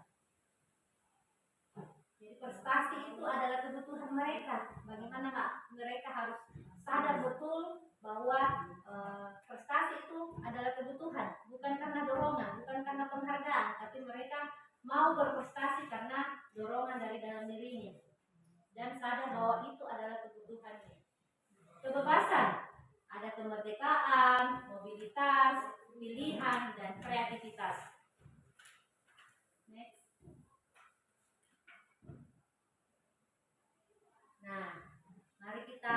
Jadi prestasi itu adalah kebutuhan mereka. Bagaimana Kak? Mereka harus sadar betul bahwa prestasi itu adalah kebutuhan, bukan karena dorongan, bukan karena penghargaan, tapi mereka mau berprestasi karena dorongan dari dalam dirinya dan sadar bahwa itu adalah kebutuhannya. Kebebasan, ada kemerdekaan, mobilitas, pilihan, dan kreativitas. Next. Nah, mari kita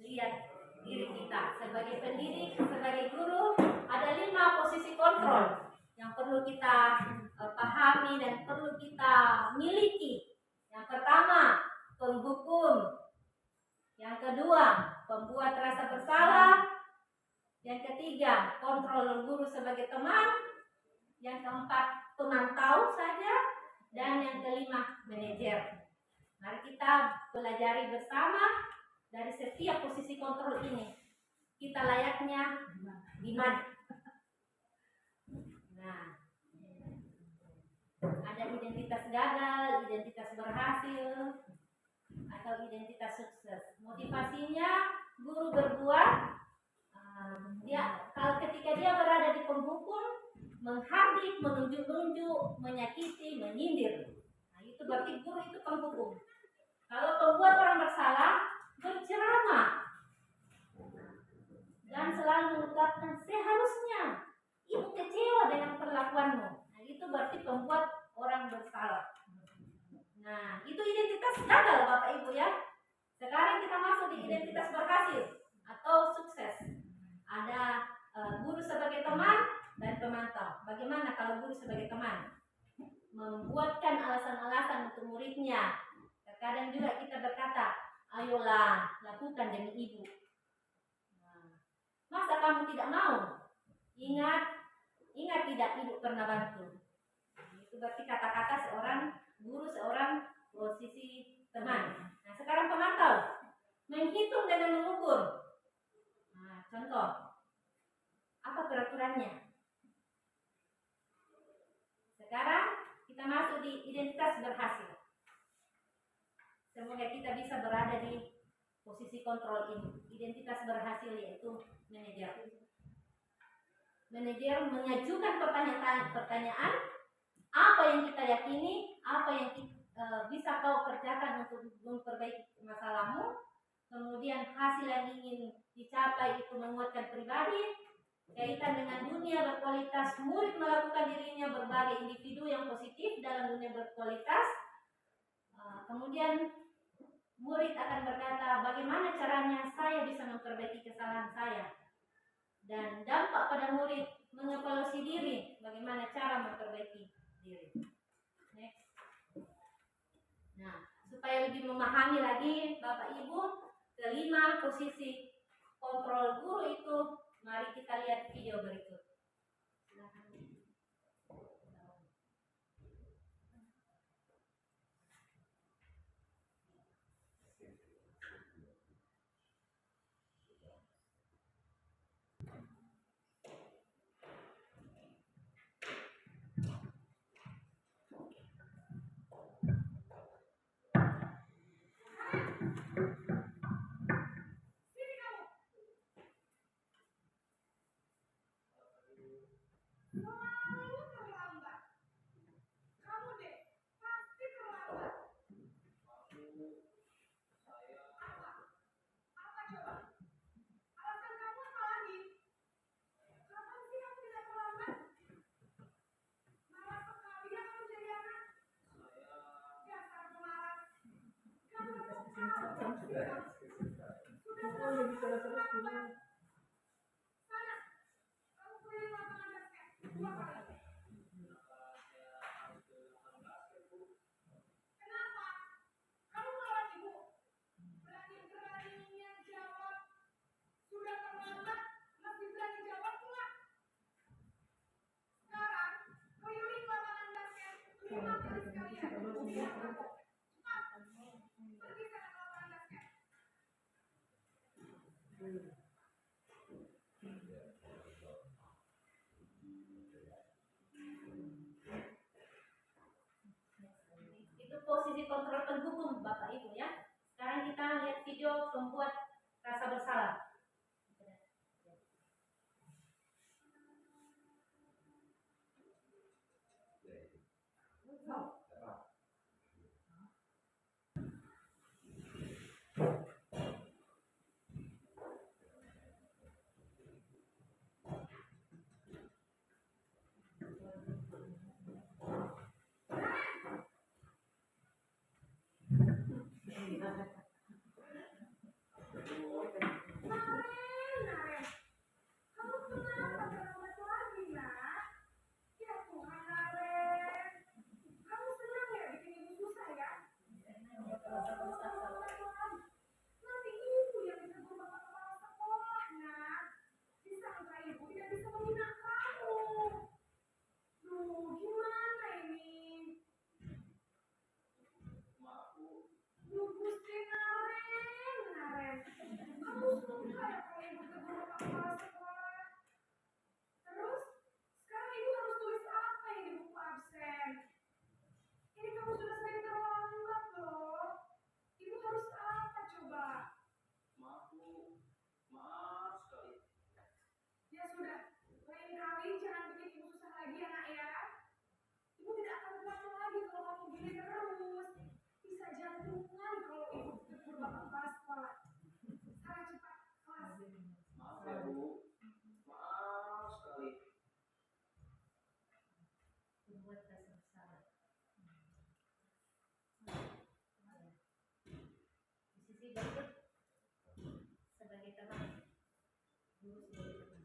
lihat diri kita sebagai pendidik, sebagai guru. Ada 5 posisi kontrol yang perlu kita pahami dan perlu kita miliki. Yang pertama, penghukum. Yang kedua, pembuat rasa bersalah. Yang ketiga, kontrol guru sebagai teman. Yang keempat, pemantau saja. Dan yang kelima, manajer. Mari kita pelajari bersama dari setiap posisi kontrol ini. Kita layaknya di mana? Nah, ada identitas gagal, identitas berhasil, atau identitas sukses. Motivasinya guru berbuat, kalau ketika dia berada di penghukum, menghardik, menunjuk-nunjuk, menyakiti, menyindir. Nah, itu berarti guru itu penghukum. Kalau pembuat orang bersalah, berceramah dan selalu mengungkapkan seharusnya ibu kecewa dengan perlakuanmu. Nah, itu berarti pembuat orang bersalah. Nah, itu identitas gagal Bapak Ibu ya. Sekarang kita masuk di identitas berhasil atau sukses. Ada guru sebagai teman dan pemantau. Bagaimana kalau guru sebagai teman? Membuatkan alasan-alasan untuk muridnya. Terkadang juga kita berkata, ayolah lakukan demi ibu. Nah, masa kamu tidak mau? Ingat tidak ibu pernah bantu. Itu berarti kata-kata seorang guru, seorang posisi teman. Nah, sekarang pemantau, menghitung dan mengukur. Nah, contoh, apa peraturannya? Sekarang kita masuk di identitas berhasil. Semoga kita bisa berada di posisi kontrol ini. Identitas berhasil yaitu manajer. Manajer mengajukan pertanyaan, apa yang kita yakini, apa yang bisa kau kerjakan untuk memperbaiki masalahmu. Kemudian hasil yang ingin dicapai itu menguatkan pribadi, kaitan dengan dunia berkualitas, murid melakukan dirinya berbagai individu yang positif dalam dunia berkualitas. Kemudian murid akan berkata, bagaimana caranya saya bisa memperbaiki kesalahan saya. Dan dampak pada murid mengevaluasi diri, bagaimana cara memperbaiki diri. Next. Nah, supaya lebih memahami lagi Bapak Ibu, kelima posisi kontrol guru itu, mari kita lihat video berikut. posisi kontrol hukum Bapak Ibu ya. Sekarang kita lihat video pembuat rasa bersalah. Pembuat rasa bersalah. Di sisi berikut sebagai teman, guru sebagai teman.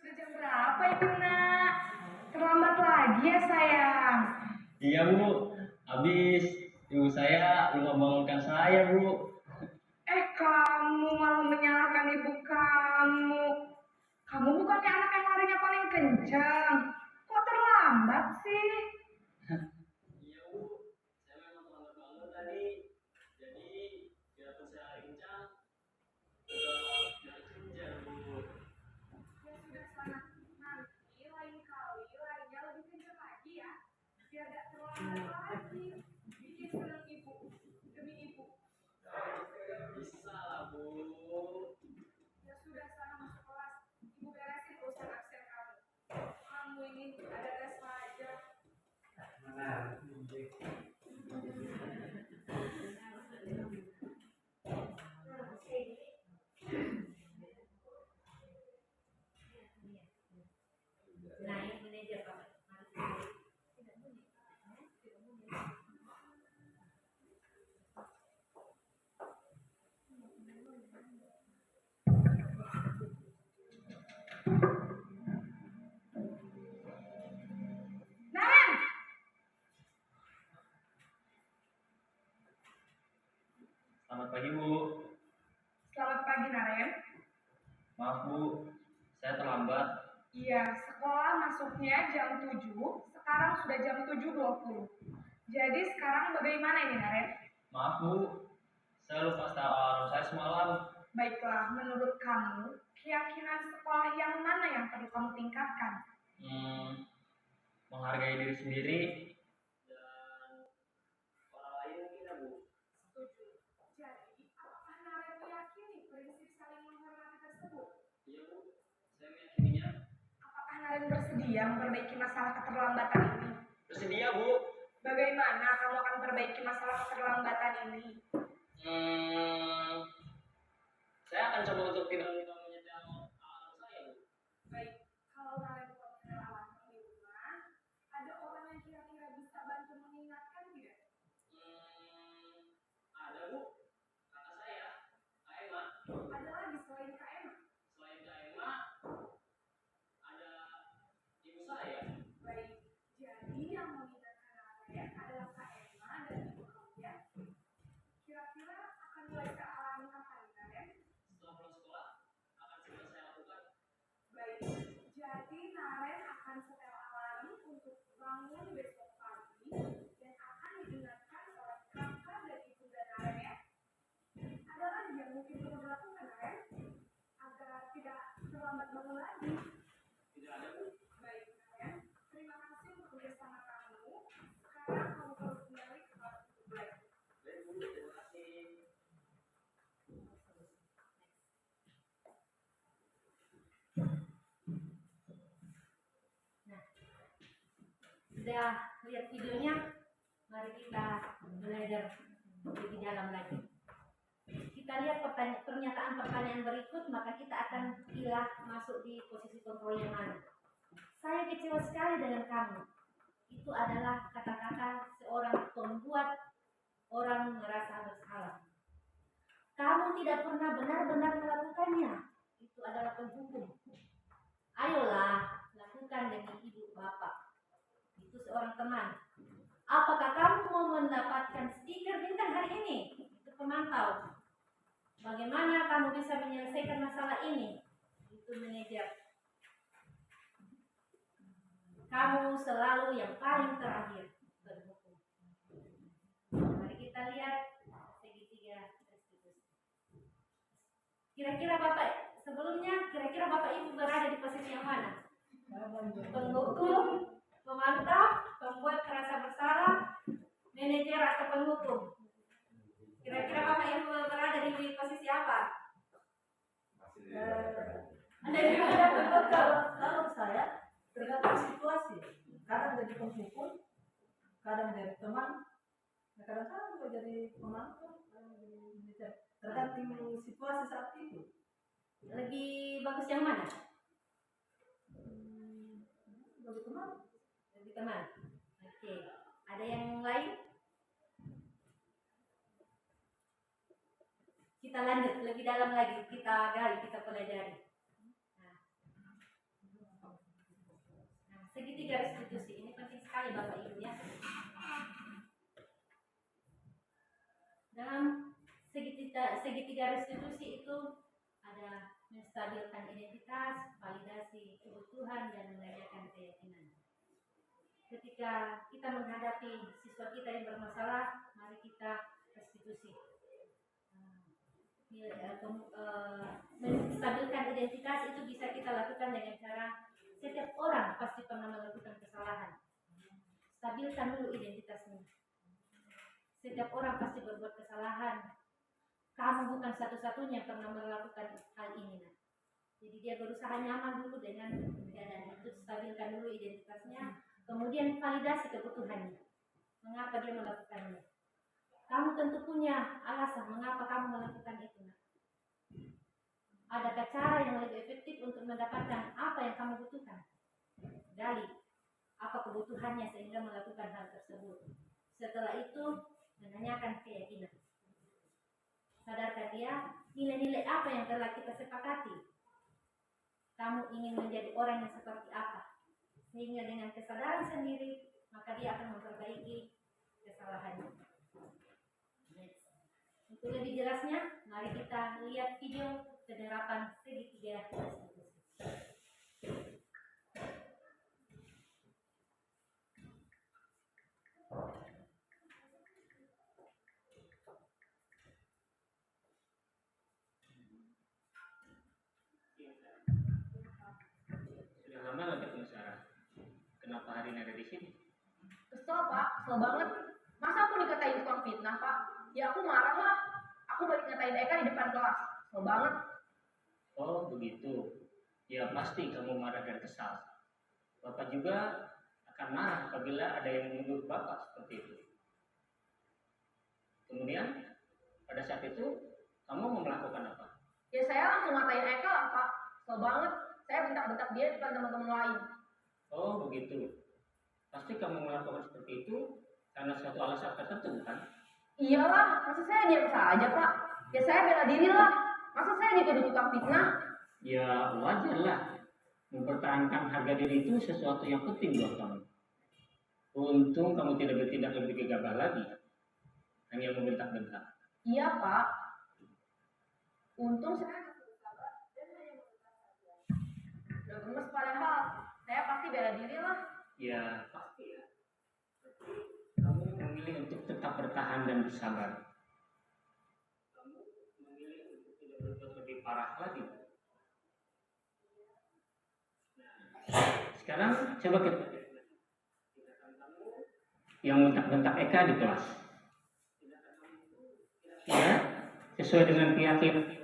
Sudah jam berapa itu nak? Terlambat lagi ya sayang. Iya Bu, habis ibu saya lupa bangunkan saya Bu. Kamu malah menyalahkan ibu kamu. Kamu bukannya anak yang larinya paling kencang. Kok terlambat sih? Iya Bu, saya memang terlambat bangun tadi. Jadi biarpun saya lari kencang, tetap jangan kejar Bu. Ya sudah sana. Nanti lain kali larinya lebih kencang lagi ya. Biar gak terlambat lagi. Bikin senang ibu. Demi ibu. Bisa lah Bu. Ya sudah sana masuk kelas. Ibu beresin urusan absen kamu. Kamu ini ada tes pelajar. Nah, ini manajer Pak. Nan! Selamat pagi Bu. Selamat pagi Naren. Maaf Bu, saya terlambat. Iya, sekolah masuknya jam 7, sekarang sudah jam 7.20. Jadi sekarang bagaimana ini Naren? Maaf Bu, saya lupa setel alarm saya semalam. Baiklah, menurut kamu, keyakinan sekolah yang mana yang perlu kamu tingkatkan? Menghargai diri sendiri dan orang lain mungkin ya Bu. Setuju. Jadi, apakah Naren meyakini prinsip saling menghormati tersebut? Iya Bu, saya meyakininya. Apakah Naren bersedia memperbaiki masalah keterlambatan ini? Bersedia Bu. Bagaimana kamu akan perbaiki masalah keterlambatan ini? Saya akan coba untuk tidak menyetel alarm saya Bu. Baik, kalau Naren punya alarm di rumah, ada orang yang kira-kira bisa bantu mengingatkan tidak? Ada Bu, kakak saya, Kak Emma. Ada lagi selain Kak Emma? Selain Kak Emma, ada ibu saya. Baik, jadi yang mengingatkan Naren adalah Kak Emma dan ibu kamu ya. Kira-kira akan mulai ke alarm kapan Naren? Setelah pulang sekolah, Sudah lihat videonya? Mari kita belajar lebih dalam lagi. Kita lihat pernyataan pertanyaan berikut, maka kita akan pilih masuk di posisi kontrol yang mana. Saya kecewa sekali dengan kamu. Itu adalah kata-kata seorang pembuat orang merasa bersalah. Kamu tidak pernah benar-benar melakukannya. Itu adalah penghukum. Ayolah, lakukan demi ibu bapak. Itu seorang teman. Apakah kamu mau mendapatkan stiker bintang hari ini? Itu pemantau. Bagaimana kamu bisa menyelesaikan masalah ini? Itu manajer. Kamu selalu yang paling terakhir berhukum. Mari kita lihat segitiga restitusi. Kira-kira Bapak Ibu berada di posisi yang mana? Penghukum, pemantau, pembuat merasa bersalah, manajer atau penghukum? Kira-kira Bapak Ibu berada di posisi apa? Ada di mana penghukum? Kalau saya tergantung situasi. Kadang jadi penghukum, kadang jadi teman, kadang-kadang juga jadi pemantau, kadang jadi manajer. Tergantung situasi saat itu. Lebih bagus yang mana? Jadi teman. Lebih teman. Oke. Ada yang lain? Kita lanjut lebih dalam lagi. Kita gali, kita pelajari. Nah, segitiga restitusi ini penting sekali Bapak Ibu ya. Dalam segitiga restitusi itu ada menstabilkan identitas, validasi kebutuhan, dan menanyakan keyakinan. Ketika kita menghadapi siswa kita yang bermasalah, mari kita restitusi. Menstabilkan identitas itu bisa kita lakukan dengan cara setiap orang pasti pernah melakukan kesalahan. Stabilkan dulu identitasnya. Setiap orang pasti berbuat kesalahan. Kamu bukan satu-satunya yang pernah melakukan hal ini. Nah. Jadi dia berusaha nyaman dulu dengan keadaan itu, stabilkan dulu identitasnya, kemudian validasi kebutuhannya. Mengapa dia melakukannya? Kamu tentu punya alasan mengapa kamu melakukan itu. Nah. Adakah cara yang lebih efektif untuk mendapatkan apa yang kamu butuhkan? Gali apa kebutuhannya sehingga melakukan hal tersebut. Setelah itu menanyakan keyakinan. Sadarkah dia nilai-nilai apa yang telah kita sepakati? Kamu ingin menjadi orang yang seperti apa? Sehingga dengan kesadaran sendiri, maka dia akan memperbaiki kesalahannya. Untuk lebih jelasnya, mari kita lihat video penerapan segitiga restitusi. Sudah lama nggak ketemu Sarah? Kenapa hari ini ada di sini? Kesel Pak, kesel banget. Masa aku dikatain tukang fitnah Pak? Ya aku marah lah. Aku balik ngatain Eka di depan kelas. Kesel banget. Oh begitu. Ya pasti kamu marah dan kesal. Bapak juga akan marah apabila ada yang menuduh Bapak seperti itu. Kemudian pada saat itu kamu mau melakukan apa? Ya saya langsung ngatain Eka lah Pak. Kesel banget. Saya bentak-bentak dia di depan teman-teman lain. Oh begitu. Pasti kamu melakukan seperti itu karena suatu alasan tertentu kan? Iyalah, masa saya diam saja Pak? Ya saya bela diri lah. Masa saya dituduh tukang fitnah? Ya wajar lah. Mempertahankan harga diri itu sesuatu yang penting buat kamu. Untung kamu tidak bertindak lebih gegabah lagi. Hanya membentak-bentak. Iya Pak. Untung saya nggak bersabar dan hanya membentak saja. Udah gemes padahal. Saya pasti bela diri lah. Ya pasti ya. Kamu memilih untuk tetap bertahan dan bersabar. Kamu memilih untuk tidak berbuat lebih parah lagi. Sekarang coba kita yang bentak-bentak Eka di kelas. Ya, sesuai dengan keyakinan.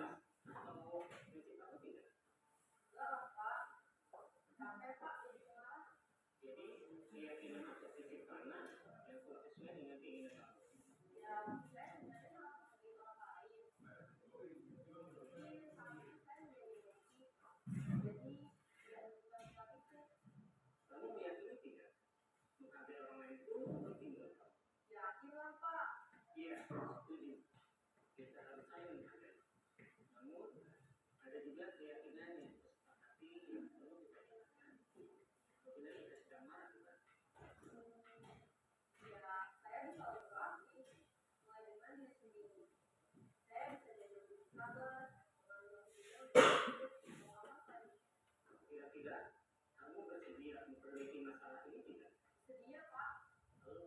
Sedih ya, Pak. Saya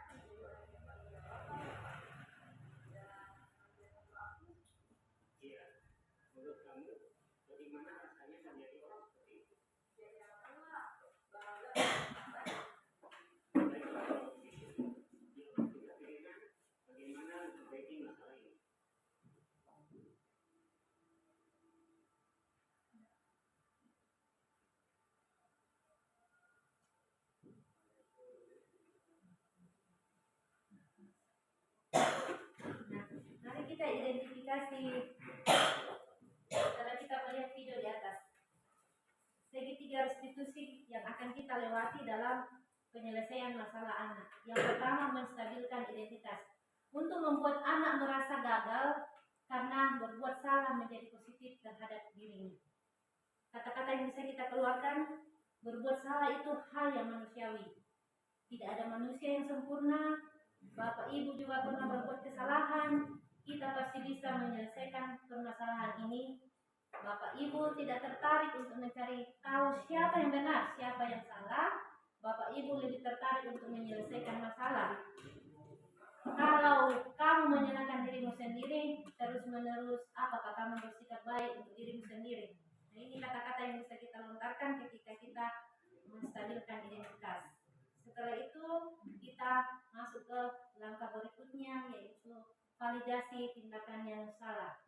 akan jadi orang yang paling Bapak. Iya. Menurut kamu, bagaimana rasanya menjadi orang seperti itu? Jadi apa lah? Bangga. Bagaimana memperbaiki masalah ini? Mari kita identifikasi setelah kita melihat video di atas. Segitiga restitusi yang akan kita lewati dalam penyelesaian masalah anak. Yang pertama, menstabilkan identitas. Untuk membuat anak merasa gagal karena berbuat salah menjadi positif terhadap dirinya. Kata-kata yang bisa kita keluarkan, berbuat salah itu hal yang manusiawi. Tidak ada manusia yang sempurna. Bapak Ibu juga pernah berbuat kesalahan. Kita pasti bisa menyelesaikan permasalahan ini. Bapak Ibu tidak tertarik untuk mencari tahu siapa yang benar, siapa yang salah. Bapak Ibu lebih tertarik untuk menyelesaikan masalah. Kalau kamu menyenangkan dirimu sendiri, terus-menerus, apakah kamu bersikap baik untuk dirimu sendiri? Nah, ini kata-kata yang bisa kita lontarkan ketika kita menstabilkan identitas. Setelah itu, kita masuk ke langkah berikutnya, yaitu validasi tindakan yang salah.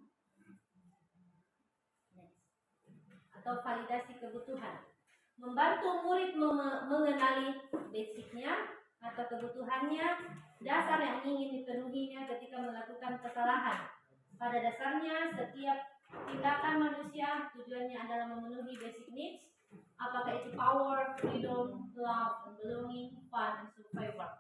Atau validasi kebutuhan. Membantu murid mengenali basicnya atau kebutuhannya, dasar yang ingin dipenuhinya ketika melakukan kesalahan. Pada dasarnya, setiap tindakan manusia tujuannya adalah memenuhi basic needs. Apakah itu power, freedom, love, and belonging, fun, and survival.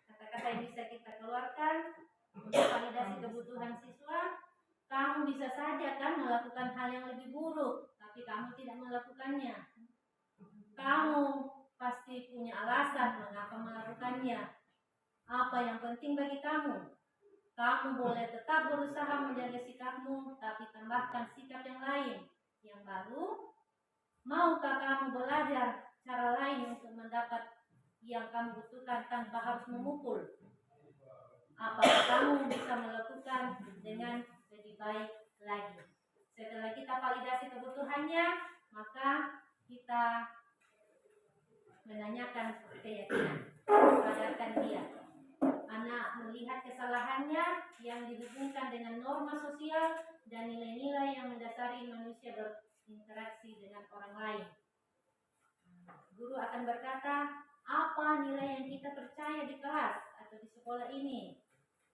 Kata-kata yang bisa kita keluarkan untuk validasi kebutuhan siswa. Kamu bisa saja kan melakukan hal yang lebih buruk, tapi kamu tidak melakukannya. Kamu pasti punya alasan mengapa melakukannya. Apa yang penting bagi kamu? Kamu boleh tetap berusaha menjaga sikapmu, tapi tambahkan sikap yang lain, yang baru. Maukah kamu belajar cara lain untuk mendapat yang kamu butuhkan tanpa harus memukul? Apakah kamu bisa melakukan dengan lebih baik lagi? Setelah kita validasi kebutuhannya, maka kita menanyakan keyakinan. Sadarkan dia. Anak melihat kesalahannya yang dihubungkan dengan norma sosial dan nilai-nilai yang mendasari manusia berinteraksi dengan orang lain. Guru akan berkata, apa nilai yang kita percaya di kelas atau di sekolah ini?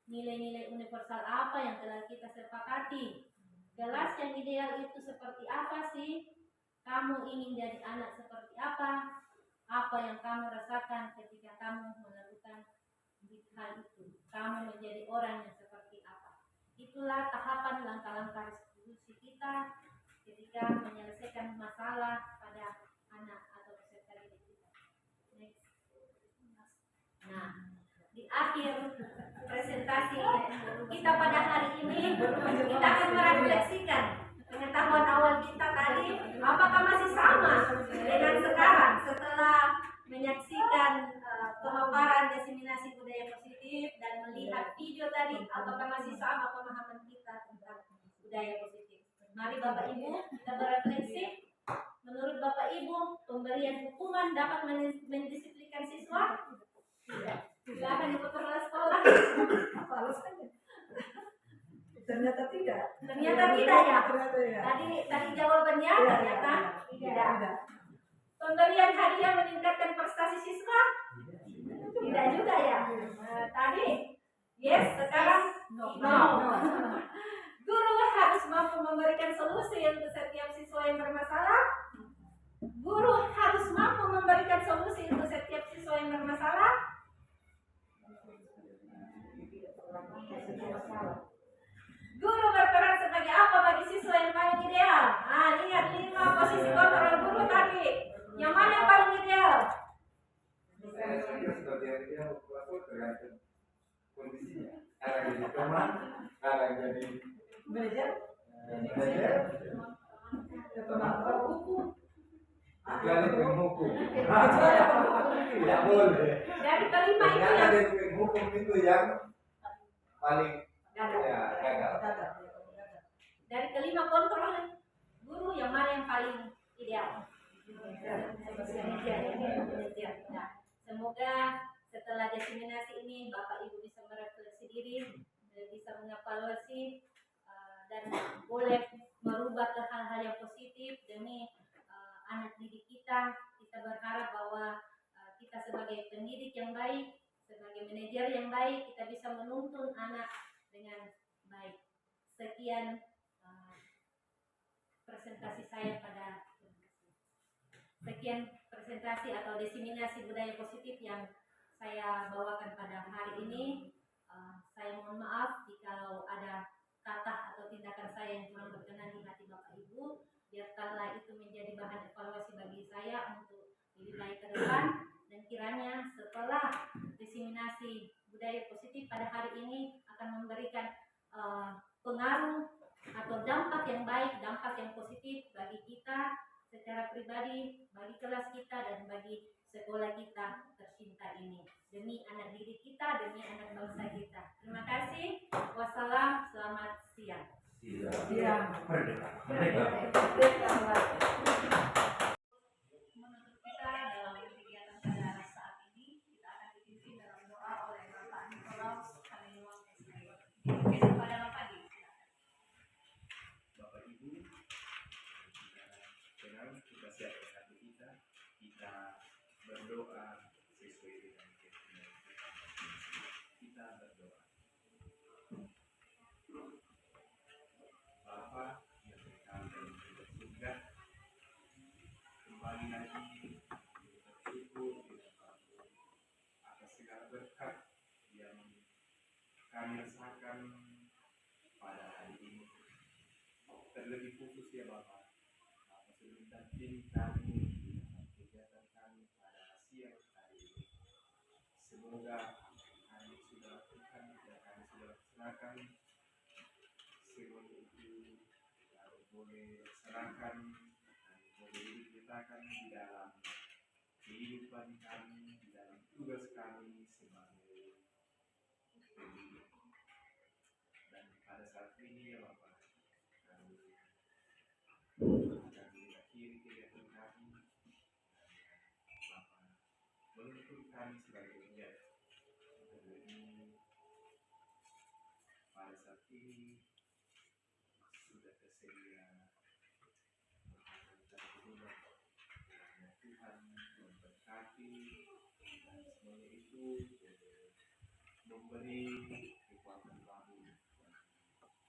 Nilai-nilai universal apa yang telah kita sepakati? Kelas yang ideal itu seperti apa sih? Kamu ingin jadi anak seperti apa? Apa yang kamu rasakan ketika kamu melakukan hal itu? Kamu menjadi orang yang seperti apa? Itulah tahapan langkah-langkah restitusi kita ketika menyelesaikan masalah pada anak atau peserta didik kita. Next. Nah, di akhir presentasi kita pada hari ini, kita akan merefleksikan pengetahuan awal kita tadi, apakah masih sama dengan sekarang setelah menyaksikan pemaparan diseminasi budaya positif dan melihat video tadi, apakah masih sama pemahaman kita tentang budaya positif. Mari Bapak Ibu kita berefleksi. Menurut Bapak Ibu, pemberian hukuman dapat mendisiplinkan siswa? Tidak. Silakan ikut kepala sekolah. Apa alasannya? Ternyata tidak. Ternyata tidak ya. Ternyata ya. Tadi jawabannya ternyata tidak. Pemberian hadiah meningkatkan prestasi siswa? Tidak juga ya. Tadi yes, sekarang no. Guru harus mampu memberikan solusi untuk setiap siswa yang bermasalah. Guru harus mampu memberikan solusi untuk setiap siswa yang bermasalah. Guru berperan sebagai apa bagi siswa yang paling ideal? Lihat 5 posisi kontrol guru tadi. Yang mana yang paling ideal? Saya sebagai yang ideal, tergantung kondisinya. Ada yang jadi teman, ada yang jadi Manajer? manajer, Penonton. Tidak boleh. Dari kelima itu Ternyata yang dari hukum itu yang paling gagal. ya, gagal. Dari kelima kontrol guru yang mana yang paling ideal? Nah, semoga setelah diseminasi ini Bapak Ibu bisa merefleksi diri, bisa mengevaluasi dan boleh merubah ke hal-hal yang positif demi anak didik kita. Kita berharap bahwa kita sebagai pendidik yang baik, sebagai manajer yang baik, kita bisa menuntun anak dengan baik. Sekian presentasi saya pada sekian presentasi atau diseminasi budaya positif yang saya bawakan pada hari ini. Saya mohon maaf jika ada kata atau tindakan saya yang kurang berkenan di hati Bapak Ibu. Biarkanlah itu menjadi bahan evaluasi bagi saya untuk lebih baik ke depan, dan kiranya setelah diseminasi budaya positif pada hari ini akan memberikan pengaruh atau dampak yang baik, dampak yang positif bagi kita secara pribadi, bagi kelas kita, dan bagi sekolah kita tercinta ini, demi anak didik kita, demi anak bangsa kita. Terima kasih. Wassalam. Selamat siang. Siang. Merdeka. Menutup kita dalam kegiatan pada saat ini, kita akan dipimpin dalam doa oleh Bapak Nikolaus Kalinuang SI. Kepada Bapak Di. Bapak Ibu, dengan kita siapkan hati kita berdoa sesuai dengan kehendak Tuhan. Kita berdoa. Bapa yang kekal dalam surga, kembali lagi bersyukur atas segala berkat yang kami rasakan pada hari ini. Terlebih khusus ya Bapak, sudah mendampingi kami dalam kegiatan kami pada siang hari ini. Semoga kami sudah lakukan dan kami sudah laksanakan semuanya itu boleh laksanakan dan boleh diceritakan di dalam kehidupan kami, di dalam tugas kami sebagai pendidik. Dan pada saat ini ya Bapak, kami akan mengakhiri kegiatan kami. Bapak menuntut kami sebagai umat. Jadi pada saat ini sudah tersedia makanan dan minuman. Kiranya Tuhan memberkati dan semuanya itu memberi kekuatan baru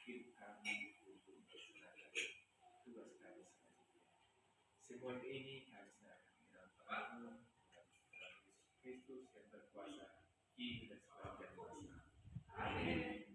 hidup kami untuk melaksanakan tugas kami selanjutnya. Semua ini kami serahkan di dalam Tuhan Yesus Kristus yang berkuasa kini dan sepanjang masa. Amin.